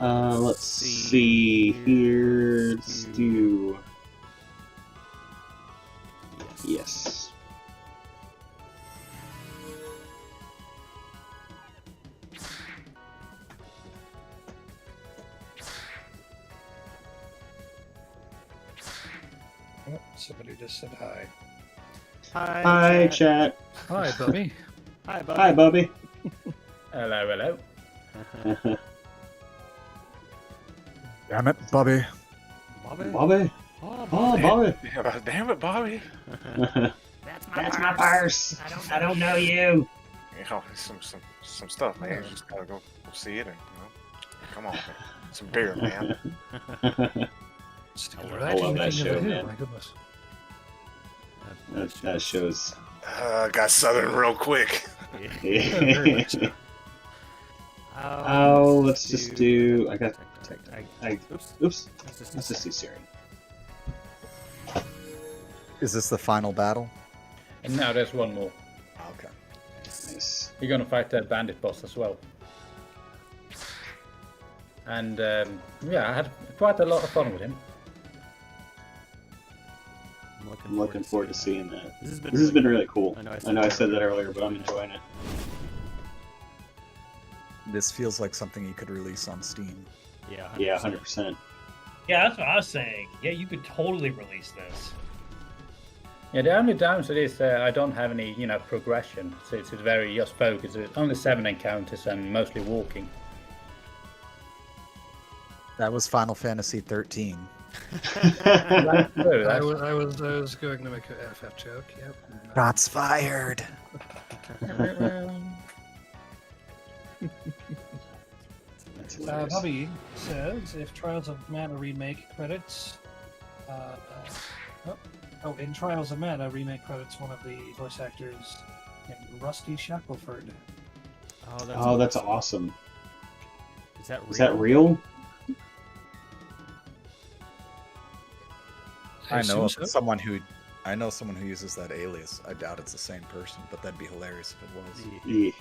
Let's see here. Let's do. Yes. Oh, somebody just said hi. Hi, chat. Hi, Bubby. Hi, Bubby. Hello. Damn it, Bobby. Bobby? Oh, Bobby. Damn it, Bobby. That's my purse. I don't know you. You know, some stuff, man. You just gotta go see it and, come on, man. Some beer, man. I love that show, man. My goodness. That show's. Got southern real quick. Oh, let's just do. Oops. Let's just do Syrian. Is this the final battle? And now there's one more. Okay. Nice. You're gonna fight that bandit boss as well. And yeah, I had quite a lot of fun with him. I'm looking forward to seeing that. This has been really cool. I know I said that earlier, but I'm enjoying it. This feels like something you could release on Steam. Yeah, 100%. Yeah, 100%. Yeah, that's what I was saying. Yeah, you could totally release this. Yeah, the only downside is I don't have any, progression. So it's very just focused. It's only 7 encounters and mostly walking. That was Final Fantasy 13. That's true. I was going to make an FF joke. Yep. Shots fired. That's hilarious. Bobby says if Trials of Mana remake credits. In Trials of Mana remake credits, one of the voice actors named Rusty Shackelford. Oh, that's awesome. Is that real? Is that real? I know assume so. someone who uses that alias. I doubt it's the same person, but that'd be hilarious if it was. Yeah,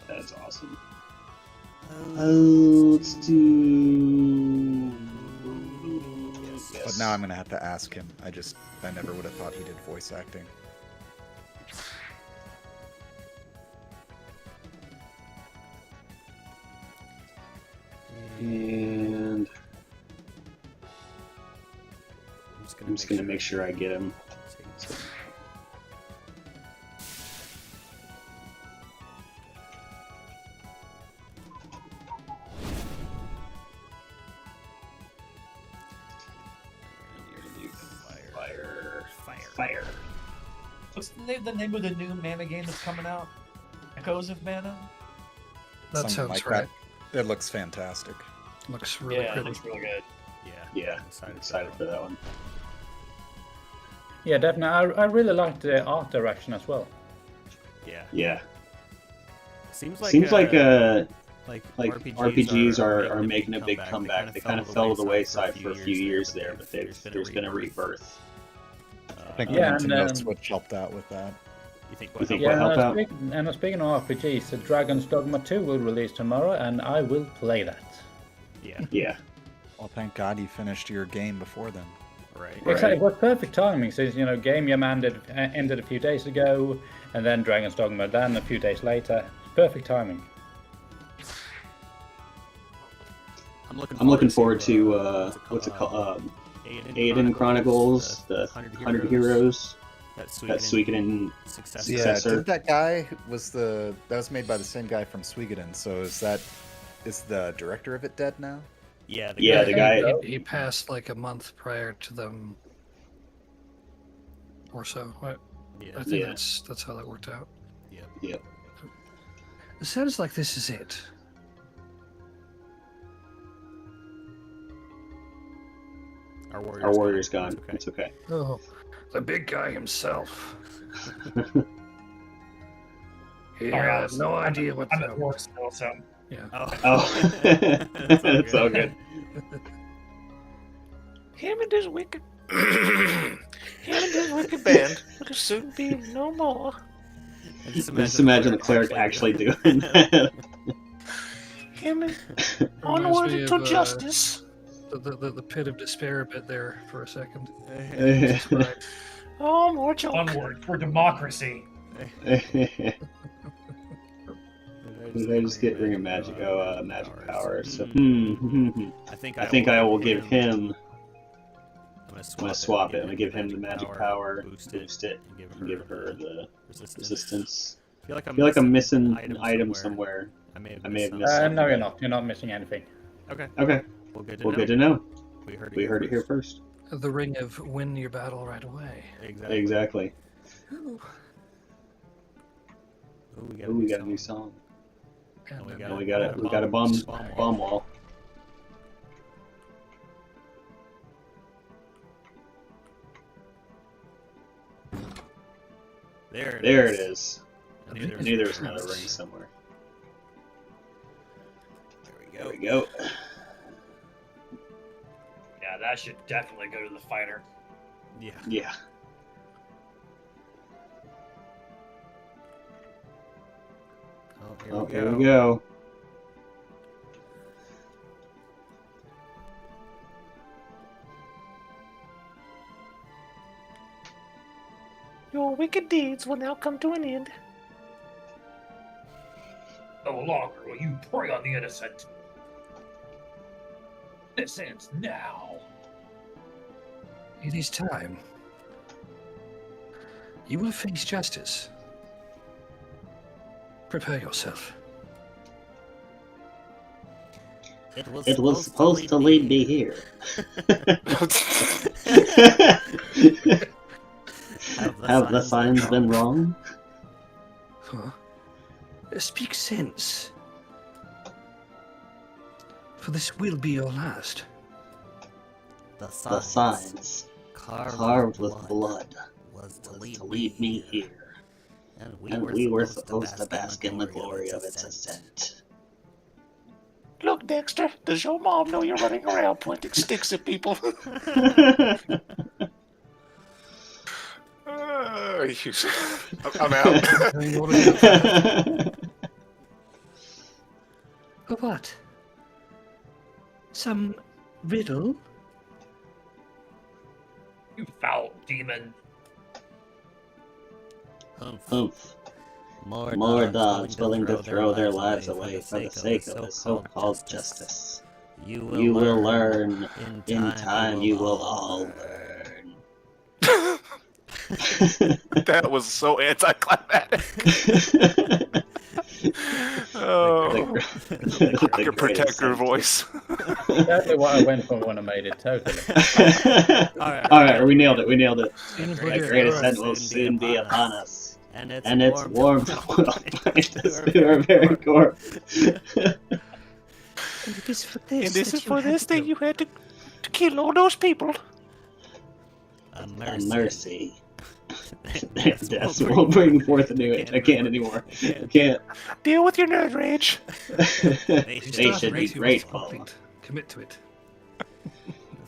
that's awesome. Let's do. But now I'm gonna have to ask him. I never would have thought he did voice acting. And I'm just gonna make sure I get him. Fire. What's the name of the new Mana game that's coming out? Echoes of Mana? That Something sounds like right. that. It looks fantastic. Looks really Yeah, it pretty. looks really good. Yeah, I'm excited for that one. Yeah, definitely. I really like the art direction as well. Yeah. Yeah. Seems like RPGs are making a big comeback. They kind of fell to the wayside for a few years there, but there's been a rebirth. I think Yeah, Nintendo and, Switch helped out with that. You think You think Yeah, what helped out? speaking of RPGs, the Dragon's Dogma 2 will release tomorrow, and I will play that. Yeah, Yeah. Well, thank God you finished your game before then. right. Exactly, it was perfect timing, since, Game Jam ended a few days ago, and then Dragon's Dogma then a few days later. Perfect timing. I'm looking forward to what's it called? Aiden Chronicles, the 100 Heroes. That Suikoden successor. Yeah, Successor. didn't that guy that was made by the same guy from Suikoden? So is the director of it dead now? Yeah, Yeah, the guy. He passed like a month prior to them, or so. Right? Yeah. I think Yeah. that's how that worked out. Yep. It sounds like this is it. Our Our warrior's gone. It's okay. Oh, the big guy himself. He had no idea what I'm that at work was. still, so Yeah. Oh, it's all good. Him and his wicked. Him and his wicked band will soon be no more. Just imagine the cleric actually doing that. Him and Reminds onward me into of, justice. The pit of despair a bit there for a second. They Right. Oh, more joke. onward for democracy. just get ring of magic. Magic power. So, I I think I will give him. I'm I'm gonna swap it. I'm gonna give him the magic power, boost it, and and give her the resistance. I feel like I'm missing an item somewhere. I may have missed No, something. you're not. You're not missing anything. Okay. Okay. Well, good to Well, know. good to know. We heard it here first. The ring of win your battle right away. Exactly. Ooh, We got a new song. And we then And we got a bomb wall. There There it is. I I knew there was another ring somewhere. There we There we go. Yeah, that should definitely go to the fighter. Yeah. Yeah. Oh, Here we go. Your wicked deeds will now come to an end. No longer will you prey on the innocent. This ends now. it is time. You will face justice. Prepare yourself. It was supposed to lead me here. Have the signs been wrong? Huh? Speak sense. For this will be your last. The signs, carved with blood, was to lead me here. And we were supposed to bask in the glory of its ascent. Look, Dexter, does your mom know you're running around pointing sticks at people? I'm out. What? Some riddle? You foul demon. Humph. More dogs willing to throw their lives away for the sake of the so-called justice. You will learn. In time, you will all learn. That was so anticlimactic. Oh, your protector voice. Exactly what I went for when I made it, totally. Alright, we nailed it. Seems The like it. great ascent will soon be upon us. And its warmth will bind us to our very core. And it is for And this, this is for this that you had to kill all those people. A mercy Death will bring forth a new age. I can't anymore. I can't. Deal with your nerd rage. They should be grateful. Commit to it.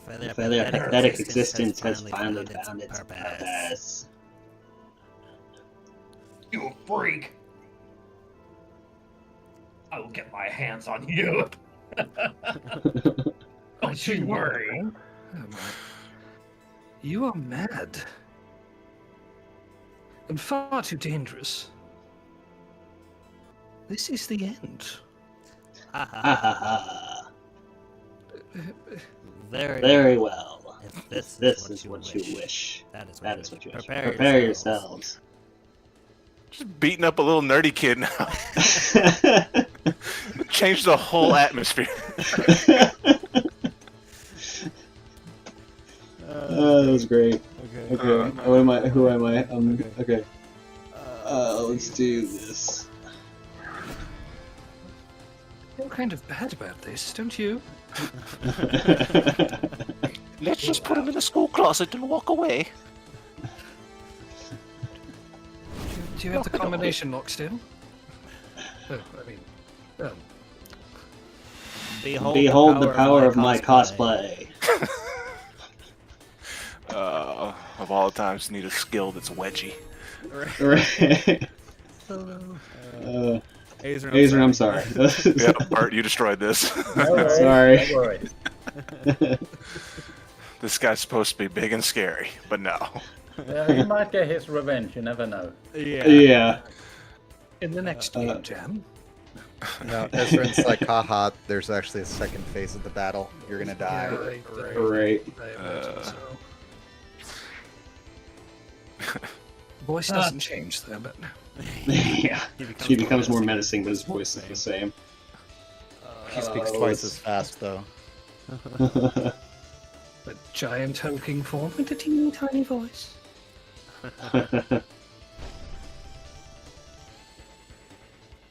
For their pathetic existence has finally found its purpose. You freak! I will get my hands on you. Don't you worry. Oh, my. You are mad. And far too dangerous. This is the end. Ha ha ha. Very well. If This is what you wish. That is what you wish. Prepare yourselves. Just beating up a little nerdy kid now. Change the whole atmosphere. That was great. Okay. Okay. What am I? Who am I? Okay. Let's do this. You're kind of bad about this, don't you? Let's just put him in the school closet and walk away. Do you have the combination locked still? Oh, I mean, Behold the power of my cosplay. Of all times, need a skill that's wedgy. Right. Aezrin, I'm sorry. Yeah, Bert, you destroyed this. Sorry. Don't worry. This guy's supposed to be big and scary, but no. He might get his revenge, you never know. Yeah. in the next game jam. No, Ezrin's like, haha, there's actually a second phase of the battle. You're gonna die. Right. I imagine so. Voice doesn't change though, but Yeah. He becomes more menacing, but his voice is the same. He speaks twice as fast, though. a giant hulking form with a teeny tiny voice.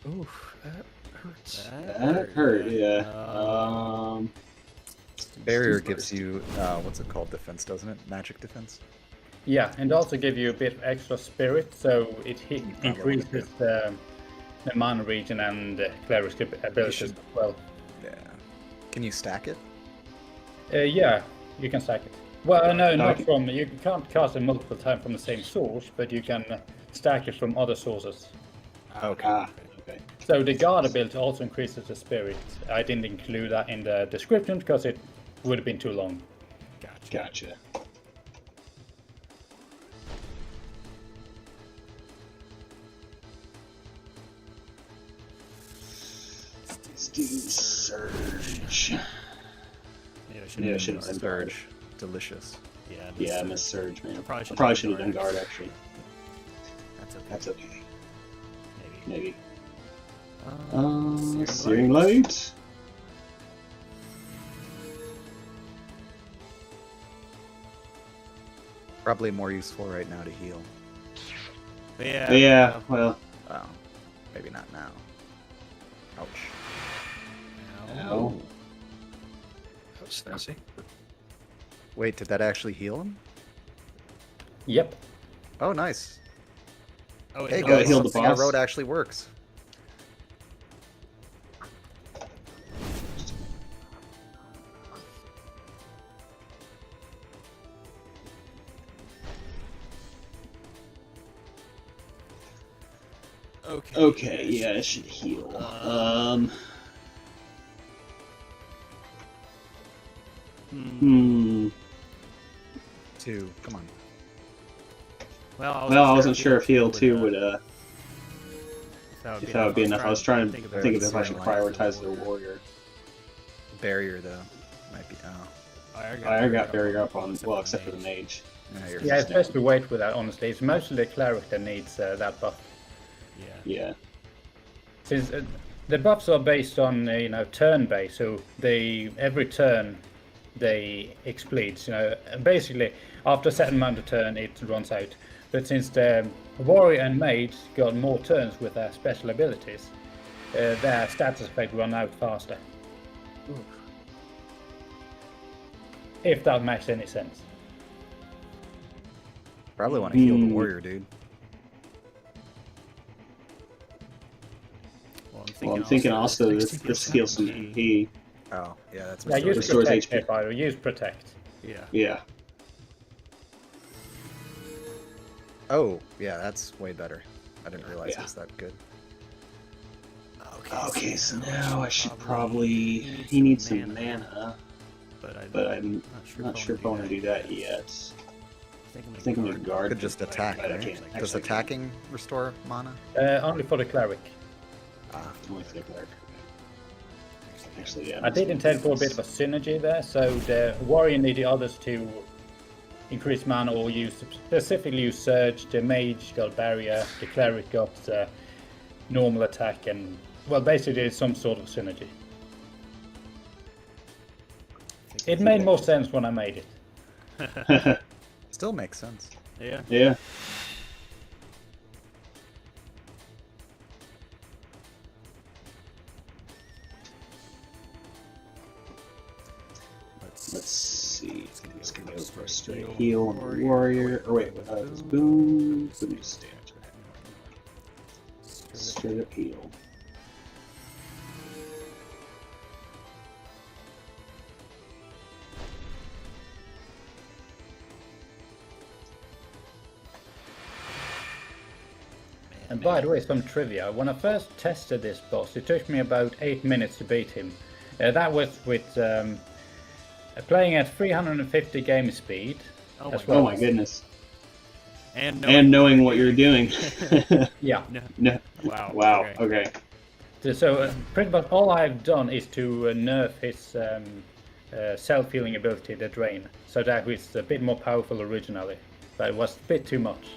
Oof, that hurts. That hurt, yeah. Barrier gives you, what's it called, defense, doesn't it? Magic defense? Yeah, and also give you a bit of extra spirit, so it increases the mana region and cleric's abilities as well. Yeah. Can you stack it? Yeah, you can stack it. Well, no, not from. You can't cast it multiple times from the same source, but you can stack it from other sources. Okay. Okay. So the guard ability also increases the spirit. I didn't include that in the description because it would have been too long. Gotcha. Let's do Surge. Yeah, I should have done Guard. Surge. Delicious. Yeah, I missed Surge, man. I I probably should have done Guard, actually. That's okay. That's okay. Maybe. Searing Searing Light. Probably more useful right now to heal. Yeah, well. Oh, maybe not now. Ouch. Ow. That's fancy. Wait, did that actually heal him? Yep. Oh, nice. Oh, Hey, Oh, guys, it healed the something I boss? wrote actually works. Okay, yeah, it should heal. Two. Come on. Well, Well, I wasn't sure if heal 2 would, if if that would be enough. I was trying to think of if I should prioritize the warrior. Barrier, though. Might be. Oh. I got barrier up on, well, except for the mage. Yeah, it's best to wait with that, honestly. It's mostly the cleric that needs that buff. Yeah. Since the buffs are based on, turn based, so every turn they explodes. Basically, after a certain amount of turn, it runs out. But since the warrior and mage got more turns with their special abilities, their status effect run out faster. If that makes any sense. Probably want to heal the warrior, dude. Well, I'm thinking also this heals some MP. Oh, yeah, that's Yeah, use Restores protect HP. here, by the way. Use protect. Yeah. Oh, yeah, that's way better. I didn't realize it was that good. Okay, so now I should probably... He needs some mana, but I'm not sure if I want to do that yet. I think I'm going to guard. Could just attack, but I right? can't. Does attacking restore mana? Only for the cleric. Only for the cleric. Actually, yeah. I did intend for a bit of a synergy there, so the warrior needed others to increase mana or specifically use surge. The mage got barrier, the cleric got normal attack, and well, basically it's some sort of synergy. It made more sense when I made it. Still makes sense. Yeah. Let's see. I'm just gonna go for a straight heal on the warrior. Or wait, without his boom. Let me just stand. Straight up heal. And by the way, some trivia. When I first tested this boss, it took me about 8 minutes to beat him. That was with playing at 350 game speed. As well. Oh my goodness. And knowing what you're doing. Yeah. No. Wow. Okay. So pretty much all I've done is to nerf his self-healing ability, the Drain. So that was a bit more powerful originally. But it was a bit too much.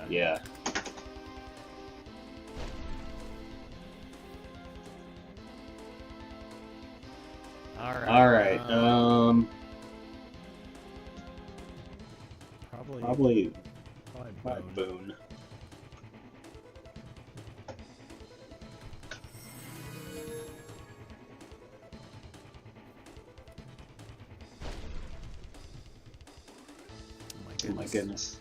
Yeah. Alright, probably Boone. Oh my goodness.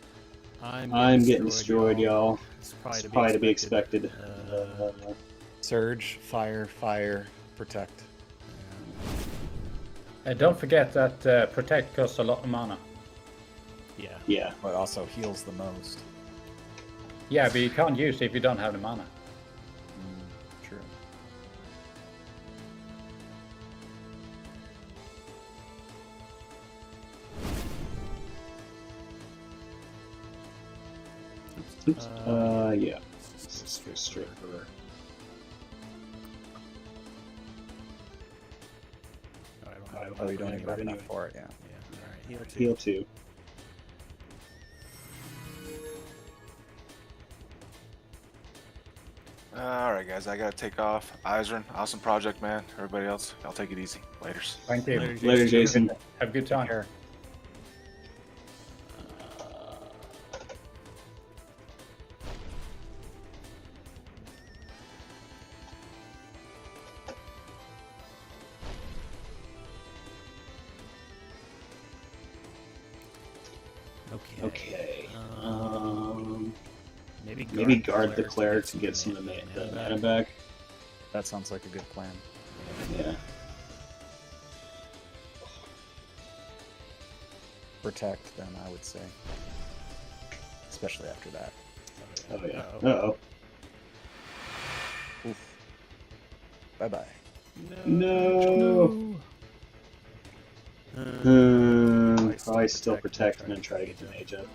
I'm getting destroyed, y'all. It's probably to be expected. Surge, fire, protect. Don't forget that protect costs a lot of mana. Yeah. But also heals the most. Yeah, but you can't use it if you don't have the mana. True. Oops. Yeah. Let's go straight for her. Oh, you don't even have enough for it, yeah. Alright, heal 2. Alright, guys, I gotta take off. Aezrin, awesome project, man. Everybody else, y'all take it easy. Laters. Thank you. Later, Jason. Have a good time. Here. Okay. Maybe guard the cleric to get some of the mana back. That sounds like a good plan. Yeah. Protect, then, I would say. Especially after that. Oh yeah. Uh-oh. Oof. Bye-bye. No. Probably still protect and then try to get the mage up.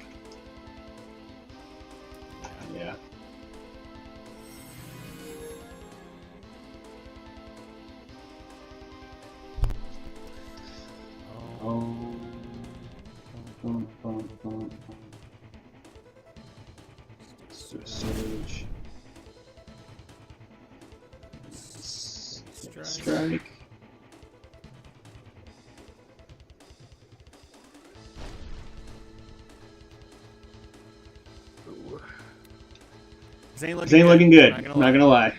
Yeah. Surge. Strike. This ain't looking good. I'm not gonna lie.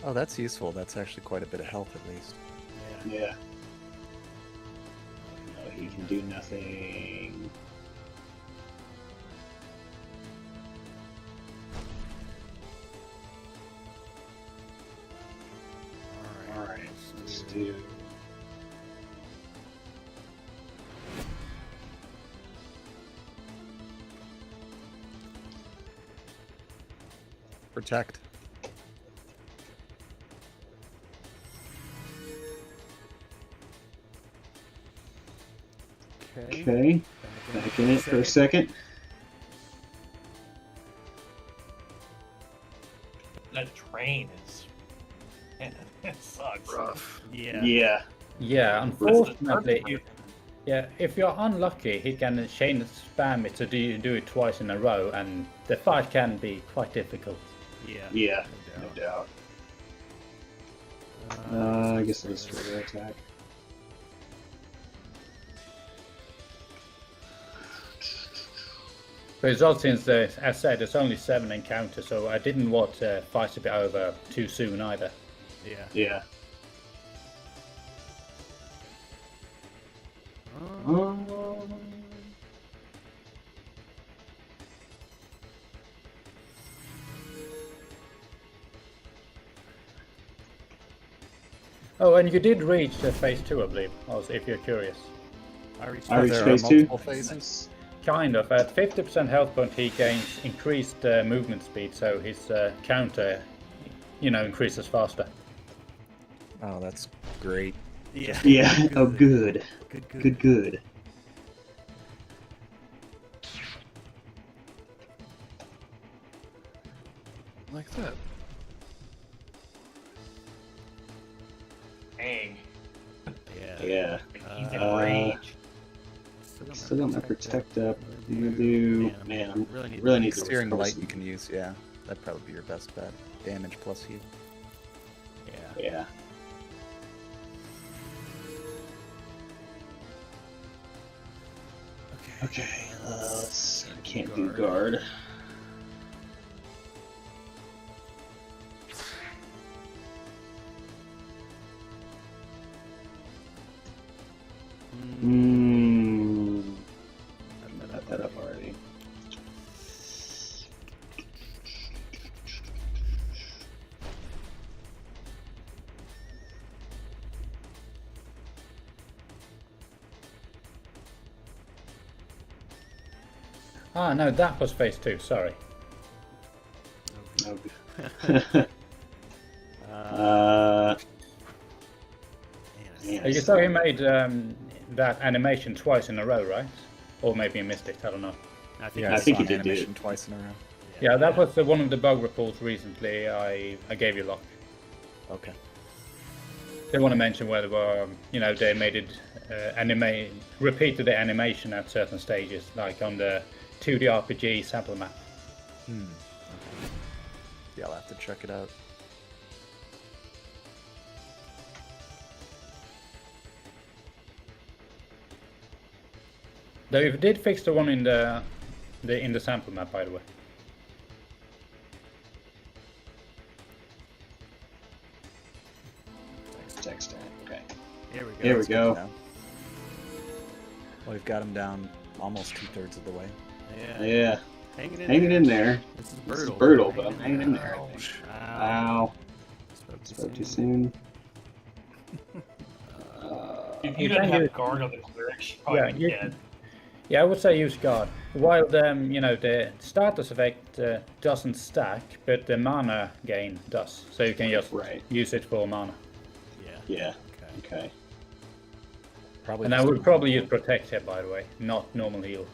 Oh, that's useful. That's actually quite a bit of health, at least. Yeah. You can do nothing. Alright, let's do... Protect. Okay, back in it for a second. That train is. Man, it sucks. Rough. Yeah. Yeah, unfortunately, if you're unlucky, he can chain spam it to do it twice in a row, and the fight can be quite difficult. Yeah, no doubt. I guess I'll just further attack. But it's also since, as I said, there's only 7 encounters, so I didn't want fight to be over too soon either. Yeah. Oh, and you did reach phase 2, I believe, also, if you're curious. I reached There are phase 2. multiple phases. Kind of. At 50% health point, he gains increased movement speed, so his counter, increases faster. Oh, that's great. Yeah. Oh, good. Good. Like that. Dang. Yeah. He's in rage. Still got my protect up. I'm gonna do. Man, I really need to Searing restore light some- you can use, yeah. That'd probably be your best bet. Damage plus heal. Yeah. Okay. Let's. I can't do guard. I got that up already. Ah, no, that was phase 2, sorry. Okay. You saw he made that animation twice in a row, right? Or maybe he missed it, I don't know. I I think saw he did do animation it. twice in a row. Yeah, that was one of the bug reports recently I gave you, Locke. Okay. They want to mention where they were, they made it, repeated the animation at certain stages, like on the 2D RPG sample map. Okay. Yeah, I'll have to check it out. They did fix the one in the sample map, by the way. Text. Okay. Here we go. Well, we've got him down almost 2/3 of the way. Yeah. Hanging in there. This is brutal, but I'm hanging in there. I think. Ow. Spoke too soon. If you didn't have guard on the cleric, she'd probably be dead. Yeah, I would say use guard. While the status effect doesn't stack, but the mana gain does. So you can just use it for mana. Yeah. Okay. Probably. And I would probably use protect here, by the way, not normal heal.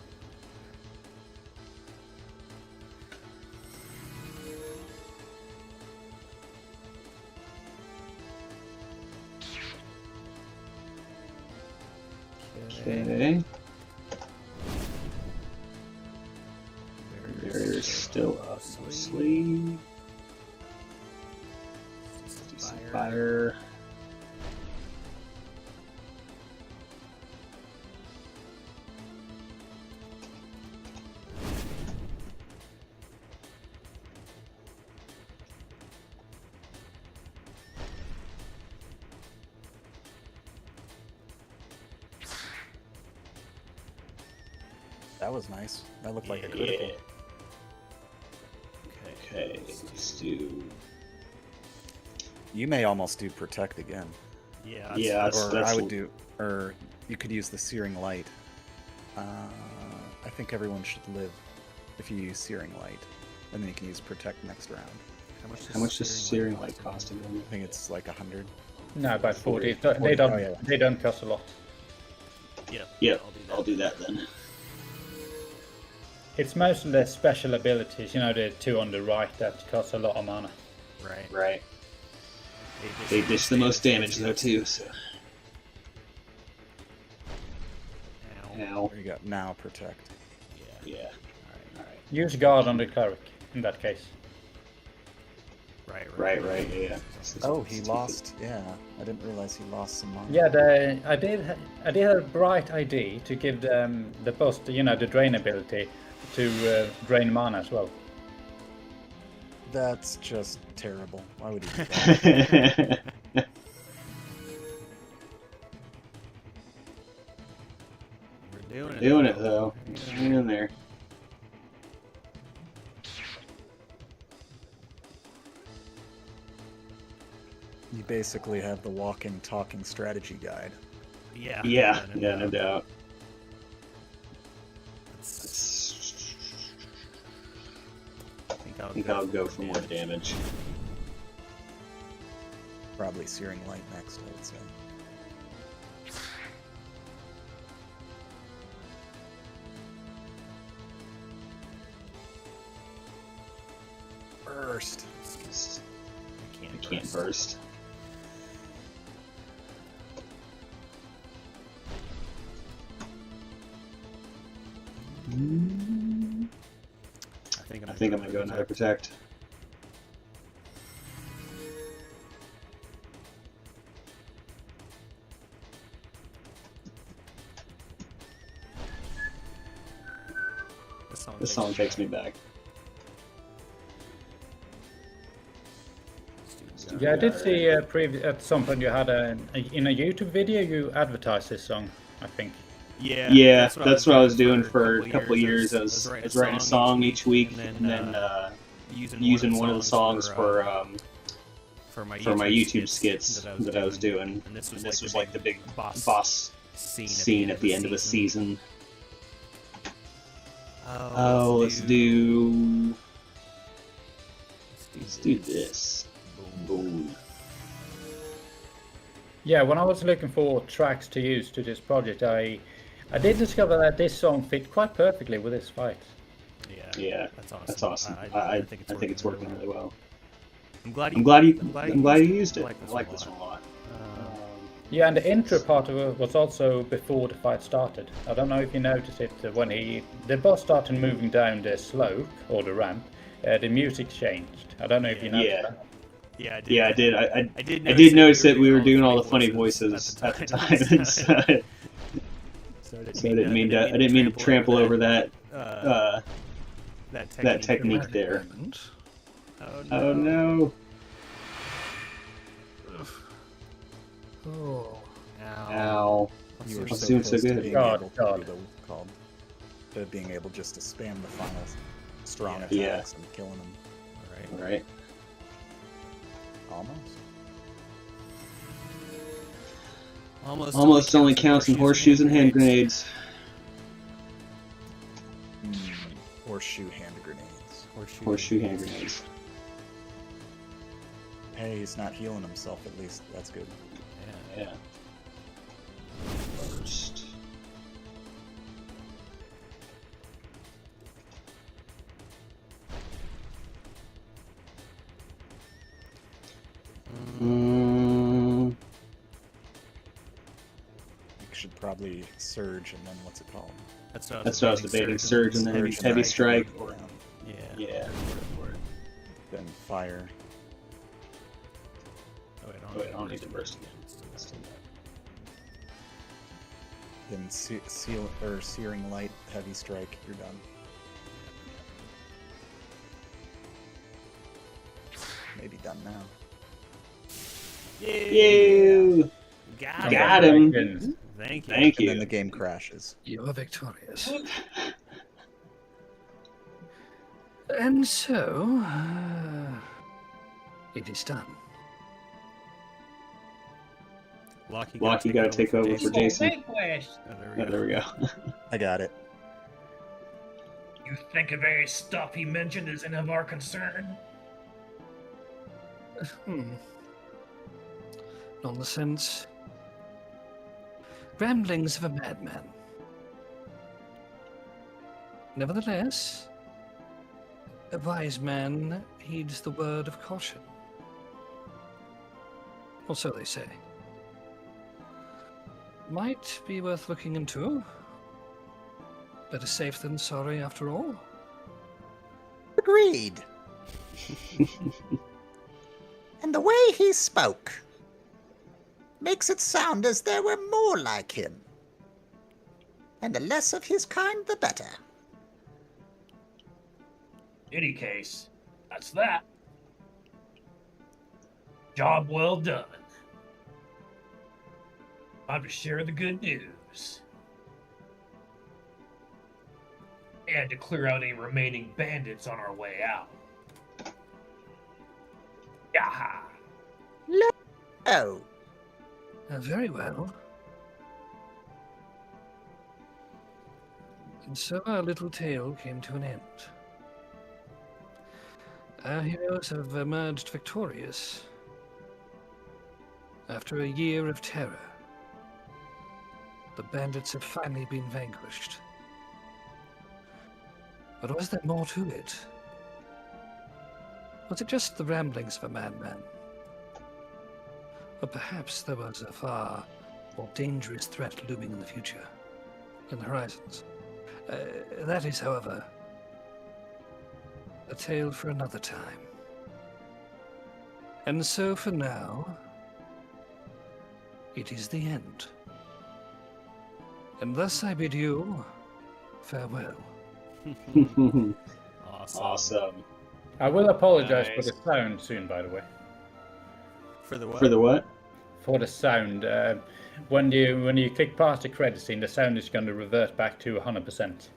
Okay. Barrier's still up. Sleeve. Do some fire. That was nice. That looked like a critical. Okay, let's do... You may almost do protect again. Yeah. I would do, or you could use the searing light. I think everyone should live if you use searing light, and then you can use protect next round. How much does searing light cost again? I think it's like 100. No, about 40. 40. They don't. Oh, yeah. They don't cost a lot. Yep, I'll do that then. It's mostly the special abilities, you know, the two on the right that cost a lot of mana. Right. They dish the most damage though too, so... Ow. You got now protect. Yeah. Alright. Use guard on the cleric in that case. Right, yeah. Oh, he lost. Yeah, I didn't realize he lost some mana. Yeah, I did have a bright idea to give them the boost, you know, the drain ability to drain mana as well. That's just terrible. Why would he do that? We're Doing it though. Hang in there. You basically have the walking, talking strategy guide. Yeah, no doubt. I think I'll go for more damage. Probably searing light next, I would say. Burst. I can't burst. I think I'm gonna go another protect. This song takes me back. Yeah, I did see at some point you had in a YouTube video you advertised this song, I think. Yeah, that's what I was doing for a couple of years. I was writing a song each week, and then using one of the songs for my YouTube skits that I was doing. And this was like the big boss scene at the end of the season. Oh, let's do this. Boom. Yeah, when I was looking for tracks to use to this project, I did discover that this song fit quite perfectly with this fight. Yeah, that's awesome. I think it's working really well. I'm glad you used it. I like this one a lot. Yeah, and the intro part of it was also before the fight started. I don't know if you noticed it when the boss started moving down the slope or the ramp. The music changed. I don't know if you noticed that. Yeah, I did. I did notice that we were doing all the funny voices at the time. So I didn't mean to trample over that technique there. Oh no! Oh. Ow! You were so close to being being able to do the being able just to spam the final strong attacks and killing them. Right. Almost only counts in horseshoes and hand grenades. Horseshoe hand grenades. Horseshoe hand grenades. Hey, he's not healing himself at least. That's good. Yeah. First. You should probably surge and then what's it called? That's what I was debating. Surge and then heavy strike. Or, yeah. Then fire. Oh wait, I don't need to burst again. Then searing light, heavy strike. You're done. Maybe done now. You got him. Thank you. And then the game crashes. You are victorious. And so, it is done. Lockie, you gotta take over for Jason. Vanquish! There we go. I got it. You think the very stuff he mentioned is any of our concern? Nonsense. Ramblings of a madman. Nevertheless, a wise man heeds the word of caution. Or so they say. Might be worth looking into. Better safe than sorry, after all. Agreed. And the way he spoke makes it sound as there were more like him. And the less of his kind, the better. In any case, that's that. Job well done. Time to share the good news. And to clear out any remaining bandits on our way out. Yaha! Oh, Very well. And so our little tale came to an end. Our heroes have emerged victorious after a year of terror. The bandits have finally been vanquished. But was there more to it? Was it just the ramblings of a madman? Or perhaps there was a far more dangerous threat looming in the future, in the horizons. That is, however, a tale for another time. And so for now, it is the end. And thus I bid you farewell. Awesome. I will apologize for Nice. the sound soon, by the way. For the what? For the what? For the sound. When you click past the credit scene, the sound is going to revert back to 100%.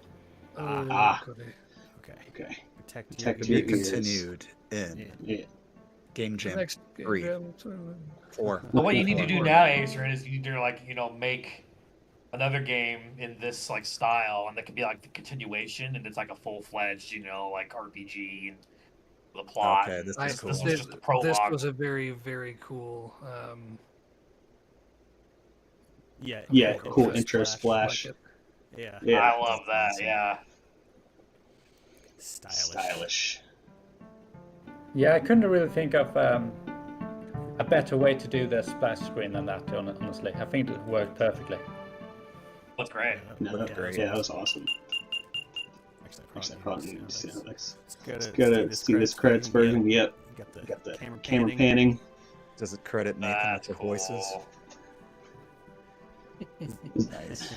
Goody. Okay. Okay. Protect Protect your to be your ears. continued in Yeah. Game Jam Next 3, 4. But what you need to do now, Aezrin, is you need to make another game in this style, and that could be like the continuation, and it's like a full-fledged, RPG and the plot. Okay, this I- is cool. This was just the prologue. This was a very, very cool. Yeah, cool. cool intro splash. Like Yeah. Yeah. I love that. Awesome. Yeah. Stylish. Yeah, I couldn't really think of a better way to do the splash screen than that, honestly. I think it worked perfectly. That's great. No, Looked great. Yeah, that was awesome. Actually, Actually, I probably probably just, let's let's go to see this credits version. Yep. You Got the camera camera panning. Does it credit Nathan with That's the cool. voices? Nice.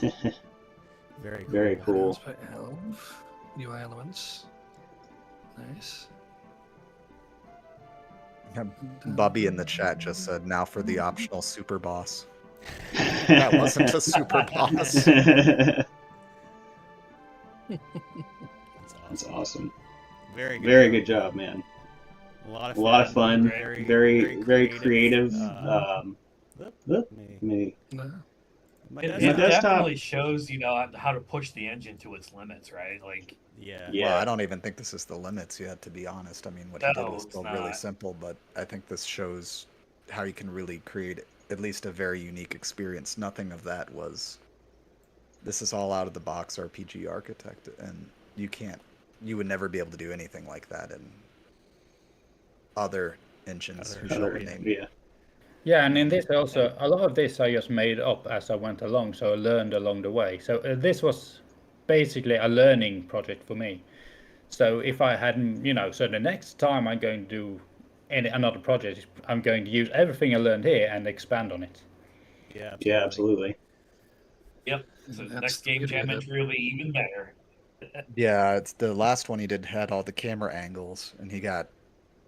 Very cool. Very cool. by Elf. UI elements. Nice. Bobby in the chat just said, now for the optional super boss. That wasn't a super boss. That's awesome. Very good. Very good job, man. A lot A lot of fun. Very, Very creative. Me. No. My It, Yeah, it desktop- definitely shows, how to push the engine to its limits, right? Like, Yeah. Yeah. Well, I don't even think this is the limits yet, to be honest. I mean, what he did No, was it's still really not. simple, but I think this shows how you can really create at least a very unique experience. Nothing of that was. This is all out of the box RPG architect, and you would never be able to do anything like that in other engines. Who shall we name? Yeah. Yeah, and in this also, a lot of this I just made up as I went along, so I learned along the way. So this was basically a learning project for me. So if I hadn't, so the next time I'm going to do another project, I'm going to use everything I learned here and expand on it. Yeah. Yeah, absolutely. yep. So the That's next the game beauty of jam it. is really even better. Yeah, it's the last one he did had all the camera angles, and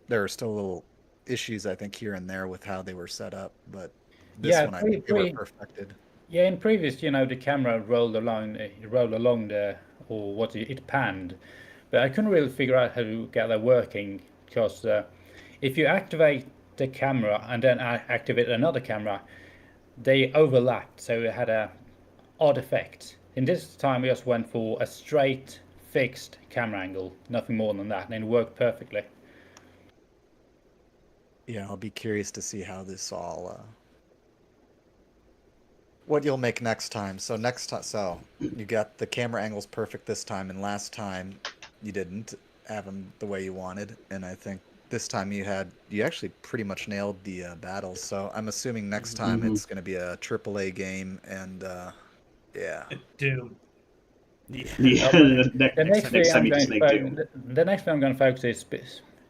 there were still little issues I think here and there with how they were set up, but this Yeah, one I think they were pretty- perfected. Yeah, in previous, the camera rolled along the, or it panned. but I couldn't really figure out how to get that working because if you activate the camera and then activate another camera, they overlapped, so it had a odd effect. In this time, we just went for a straight, fixed camera angle, nothing more than that, and it worked perfectly. Yeah, I'll be curious to see how this all what you'll make next time. So next time, so you got the camera angles perfect this time, and last time you didn't have them the way you wanted, and I think this time you actually pretty much nailed the battles. So I'm assuming next time it's going to be a AAA game, and yeah. Doom. Yeah, The next thing time you just make Doom. the next thing I'm going to focus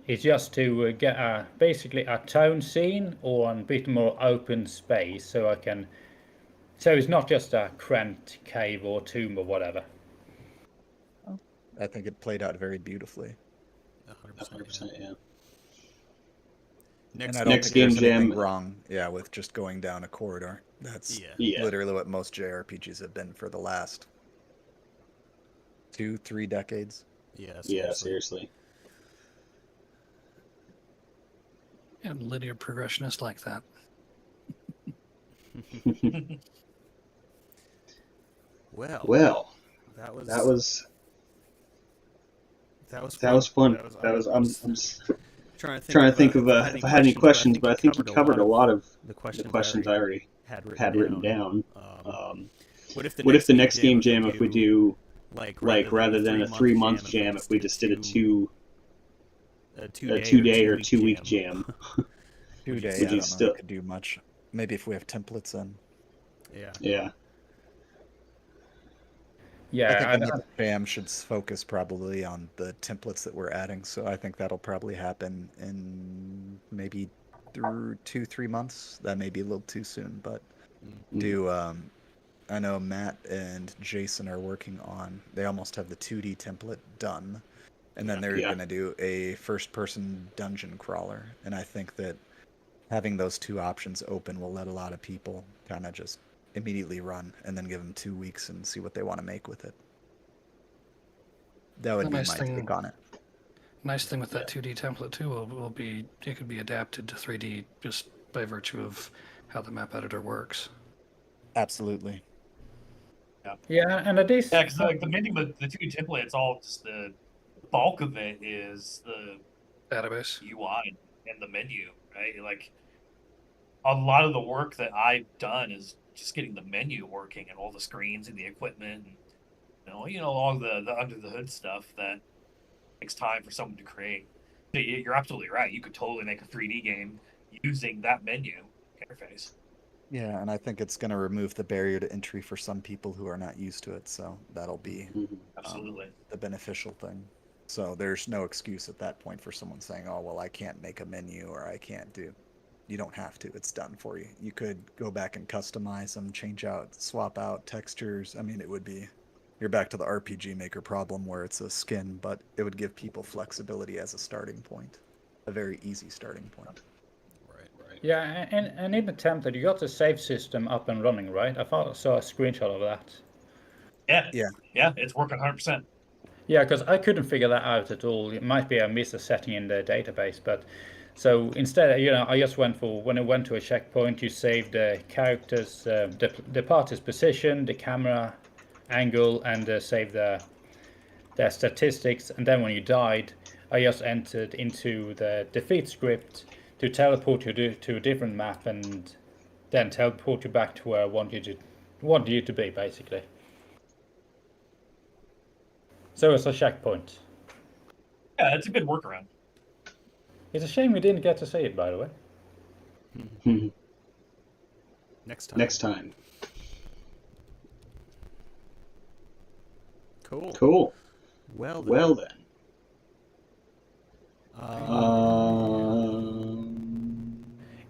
is just to get basically a town scene or a bit more open space, so it's not just a cramped cave or tomb or whatever. I think it played out very beautifully. 100%, yeah. And I don't think there's anything wrong, with just going down a corridor. That's literally what most JRPGs have been for the last 2-3 decades. Yeah, seriously. And linear progression is like that. Well, that was fun. I'm trying to think of if I had any questions, but I think you covered a lot of the questions I already had written down. What if the next game jam, if we do like rather than a 3-month jam, if we just did a 2-day or 2-week jam? 2 days. I don't know if it could do much. Maybe if we have templates in. Yeah. I think the next jam should focus probably on the templates that we're adding. So I think that'll probably happen in maybe through 2-3 months. That may be a little too soon, but I know Matt and Jason are working on. They almost have the 2D template done, and then they're going to do a first-person dungeon crawler. And I think that having those two options open will let a lot of people kind of just immediately run and then give them 2 weeks and see what they want to make with it. That would be my take on it. Nice thing with that 2D template too will be it could be adapted to 3D just by virtue of how the map editor works. Absolutely. Yeah, and it is. Yeah, because like the menu with the 2D template, it's all just the bulk of it is the database UI and the menu, right? Like a lot of the work that I've done is just getting the menu working and all the screens and the equipment and all the under the hood stuff that takes time for someone to create. So you're absolutely right. You could totally make a 3D game using that menu interface. Yeah, and I think it's going to remove the barrier to entry for some people who are not used to it. So that'll be absolutely the beneficial thing. So there's no excuse at that point for someone saying, "Oh, well, I can't make a menu or I can't do." You don't have to. It's done for you. You could go back and customize them, swap out textures. I mean, you're back to the RPG Maker problem where it's a skin, but it would give people flexibility as a starting point, a very easy starting point. Right. Yeah, and in the template, you got the save system up and running, right? I thought I saw a screenshot of that. Yeah, it's working 100%. Yeah, because I couldn't figure that out at all. It might be I missed a setting in the database, but so instead, I just went for when I went to a checkpoint, you save the characters, the party's position, the camera angle, and save their statistics. And then when you died, I just entered into the defeat script to teleport you to a different map and then teleport you back to where I want you to be, basically. So it's a checkpoint. Yeah, it's a good workaround. It's a shame we didn't get to see it, by the way. Next time. Cool. Well then.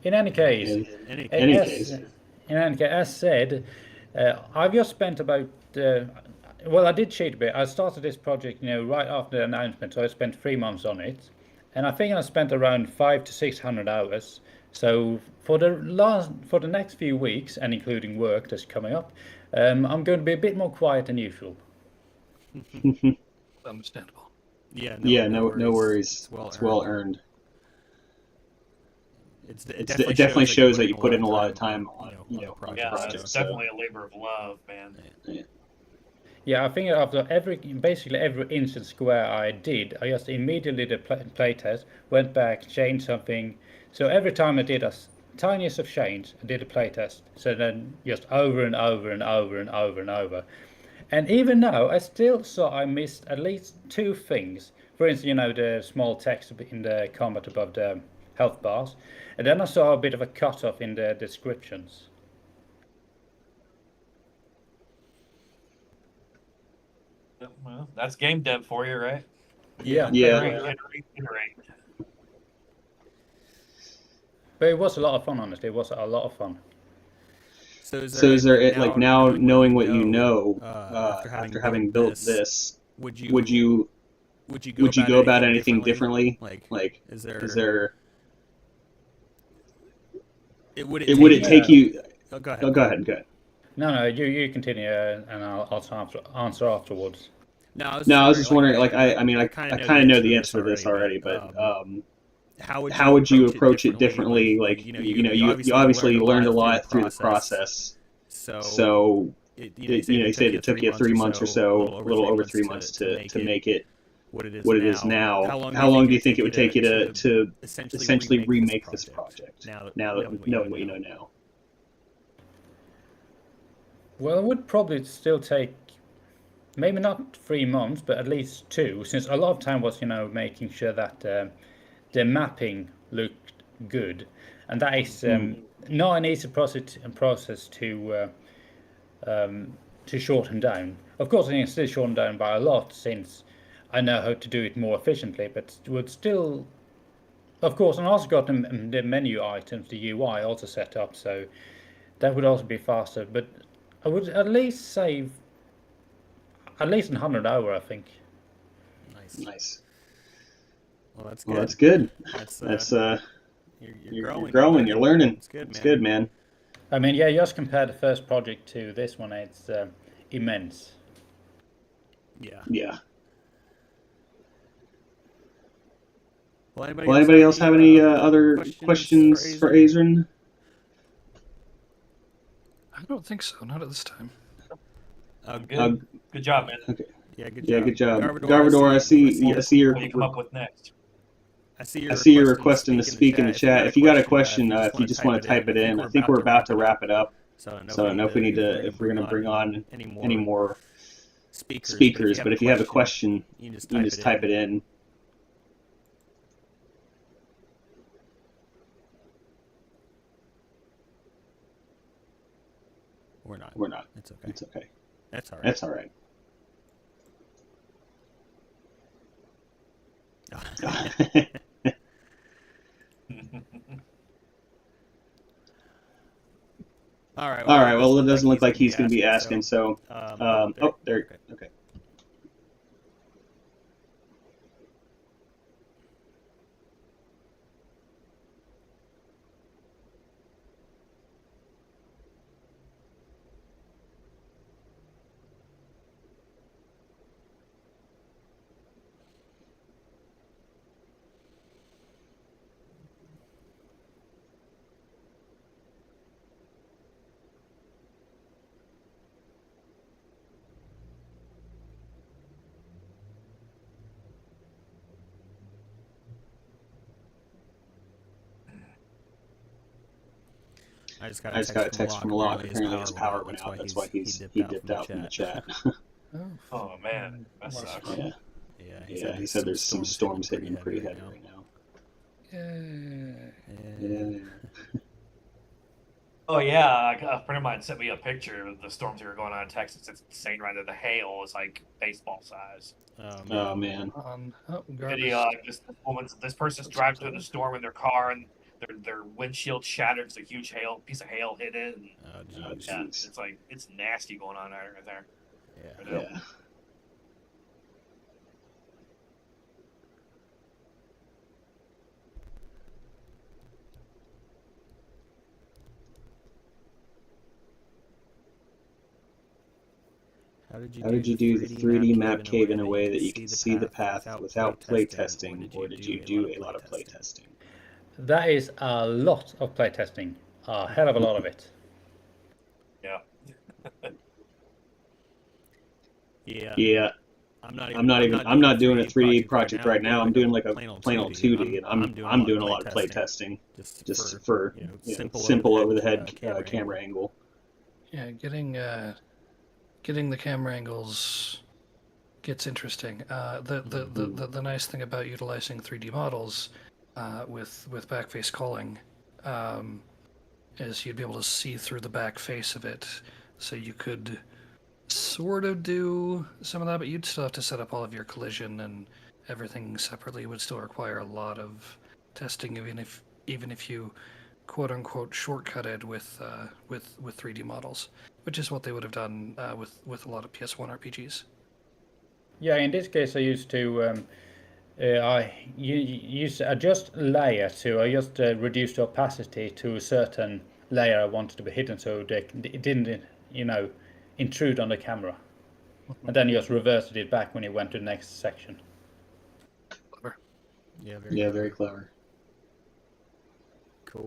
In any case, as said, I've just spent about. I did cheat a bit. I started this project, right after the announcement, so I spent 3 months on it, and I think I spent around 500 to 600 hours. So for the next few weeks, and including work that's coming up, I'm going to be a bit more quiet than usual. Understandable. Yeah, no worries. It's well earned. It definitely shows that you put in a lot of time on the project. It's definitely a labor of love, man. Yeah, I think after basically every instant square I did, I just immediately did a playtest, went back, changed something. So every time I did a tiniest of change, I did a playtest. So then just over and over and over and over and over. And even now, I still saw I missed at least 2 things. For instance, the small text in the combat above the health bars. And then I saw a bit of a cutoff in the descriptions. Well, that's game dev for you, right? Yeah. Iterate. But it was a lot of fun, honestly. It was a lot of fun. So is there like now knowing what you know after having built this, would you go about anything differently? Like is there would it take you? Oh, go ahead. No, you continue, and I'll answer afterwards. No, I was just wondering. Like, I kind of know the answer to this already, but how would you approach it differently? Like, you obviously learned a lot through the process. So, you said it took you 3 months or so, a little over 3 months to make it what it is now. How long do you think it would take you to essentially remake this project? Now knowing what you know now. Well, it would probably still take maybe not 3 months, but at least 2, since a lot of time was making sure that the mapping looked good, and that is not an easy process to shorten down. Of course, I can still shorten down by a lot since I know how to do it more efficiently, but it would still, of course, and I also got the menu items, the UI also set up, so that would also be faster. But I would at least save at least 100 hours, I think. Nice. Well, that's good. That's you're growing. You're learning. It's good, man. I mean, yeah, just compare the first project to this one. It's immense. Yeah. Well, anybody else have any other questions for Aezrin? I don't think so. Not at this time. Good job, man. Okay. Yeah, good job. Garvador, I see your. What do you come up with next? I see you're requesting to speak in the chat. If you got a question, if you just want to type it in, I think we're about to wrap it up. So I don't know if we're going to bring on any more speakers. But if you have a question, you just type it in. We're not. It's okay. That's all right. All right. Well, it doesn't look like he's going to be asking. So, there. Okay. I just got a text from Locke. Apparently his power went out. That's why he dipped out from the chat. Oh man, that sucks. Yeah. He said there's some storms hitting him pretty heavy right now. Yeah. Oh yeah, a friend of mine sent me a picture of the storms that were going on in Texas. It's insane right there. The hail is like baseball size. Oh man. Video, this person's driving through the storm in their car and their windshield shattered. It's a huge piece of hail hit it. And, it's nasty going on right there. Yeah. How did you do the 3D map cave in a way that you could see the path without playtesting, or did you do a lot of playtesting? That is a lot of playtesting. A hell of a lot of it. Yeah. Yeah. I'm not doing a 3D project right now. I'm doing like a plain old 2D, and I'm doing a lot of playtesting just for simple over the head camera angle. Yeah, getting the camera angles gets interesting. The nice thing about utilizing 3D models with backface calling is you'd be able to see through the back face of it, so you could sort of do some of that, but you'd still have to set up all of your collision and everything separately. It would still require a lot of testing, even if you quote unquote shortcut it with 3D models, which is what they would have done with a lot of PS1 RPGs. Yeah, in this case, I used to use adjust layer to just reduce the opacity to a certain layer I wanted to be hidden, so it didn't, intrude on the camera. And then you just reverted it back when you went to the next section. Clever. Yeah, very clever.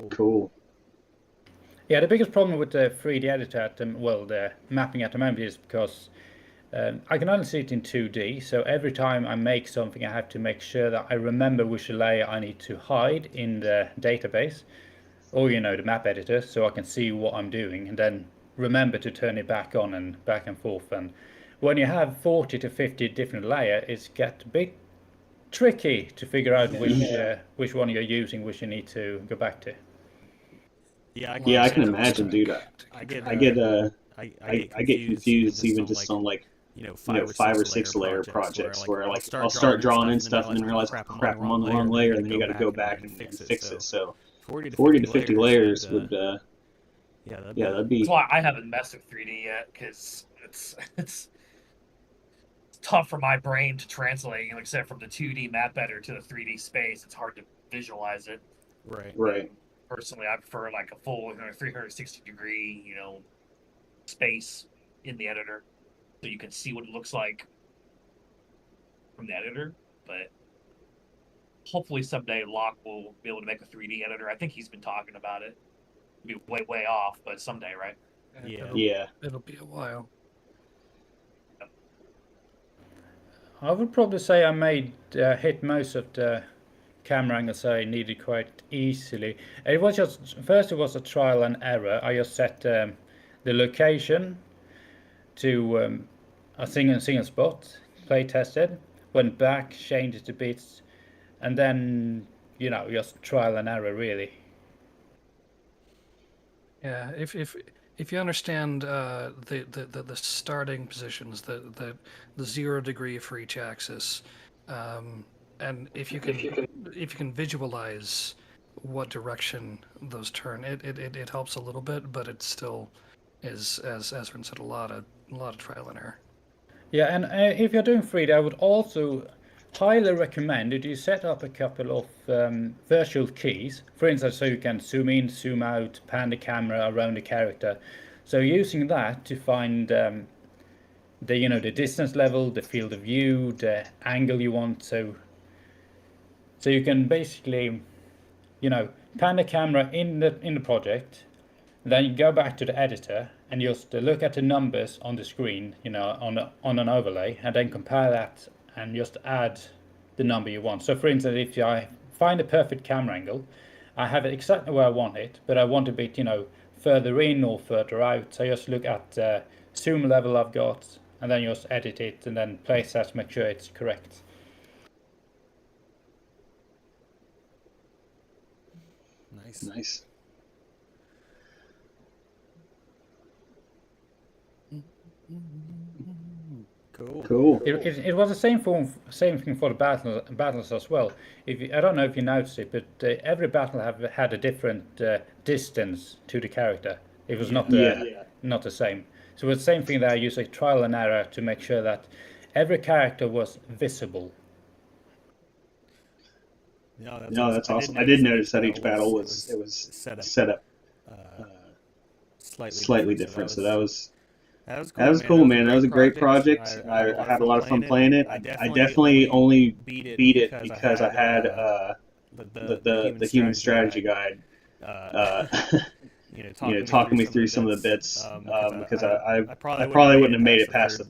Cool. Yeah, the biggest problem with the 3D editor the mapping at the moment is because I can only see it in 2D, so every time I make something I have to make sure that I remember which layer I need to hide in the database, or the map editor, so I can see what I'm doing, and then remember to turn it back on and back and forth. And when you have 40 to 50 different layers, it gets a bit tricky to figure out which one you're using, which you need to go back to. Yeah, I can imagine, dude. I get confused even just on like 5 or 6 layer projects where like I'll start drawing in stuff and then realize, crap, I'm on the wrong layer, and then you got to go back and fix it. So 40 to 50 layers would that'd be. That's why I haven't messed with 3D yet, because it's tough for my brain to translate. Like I said, from the 2D map editor to the 3D space, it's hard to visualize it. Right. Personally, I prefer like a full 360 degree, space in the editor, so you can see what it looks like from the editor. But hopefully someday Locke will be able to make a 3D editor. I think he's been talking about it. It'll be way off, but someday, right? Yeah. It'll be a while. I would probably say I made hit most of the camera angles I needed quite easily. It was first it was a trial and error. I just set the location to a single spot, play tested, went back, changed it to bits, and then just trial and error really. Yeah, if you understand the starting positions, the 0 degree for each axis, and if you can visualize what direction those turn, it helps a little bit, but it still is, as Aezrin said, a lot of trial and error. Yeah, and if you're doing 3D, I would also highly recommend that you set up a couple of virtual keys, for instance, so you can zoom in, zoom out, pan the camera around the character. So using that to find the distance level, the field of view, the angle you want. So you can basically pan the camera in the project, then you go back to the editor and just look at the numbers on the screen, on an overlay, and then compare that and just add the number you want. So for instance, if I find a perfect camera angle, I have it exactly where I want it, but I want a bit, further in or further out. So I just look at the zoom level I've got, and then just edit it, and then place that to make sure it's correct. Nice. Cool. It was the same thing for the battles as well. I don't know if you noticed it, but every battle had a different distance to the character. It was not the same. So it was the same thing that I used like trial and error to make sure that every character was visible. No, that's awesome. I did notice that each battle was set up slightly different. So that That was cool, man. That was a great project. I had a lot of fun playing it. I definitely only beat it because I had the human strategy guide. Talking me through some of the bits because I probably wouldn't have made it past the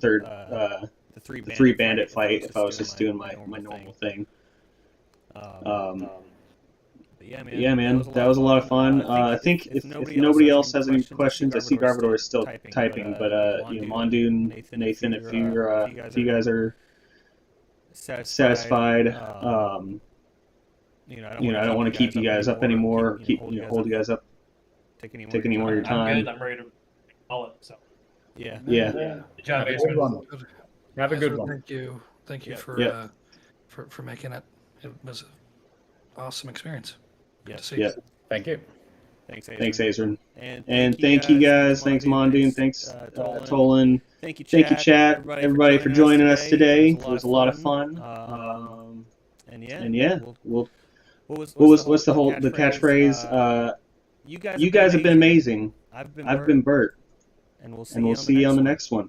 three bandit fight if I was just doing my normal thing. But yeah, man, that was a lot of fun. I think if nobody else has any questions, I see Garbador is still typing, but Mondune, Nathan, if you guys are satisfied, I don't want to keep you guys up anymore. Hold you guys up. Take any more of your time. I'm good. I'm ready to call it. So. Yeah. Good job, Aezrin. Have a good one. Thank you for making it. It was an awesome experience. Good to see. Yeah. Thank you. Thanks, Aezrin. And thank you guys. Thanks, Mondune. Thanks, Tolan. Thank you, chat. Everybody for joining us today. It was a lot of fun. And yeah, what's the catchphrase? You guys have been amazing. I've been Bert. And we'll see you on the next one.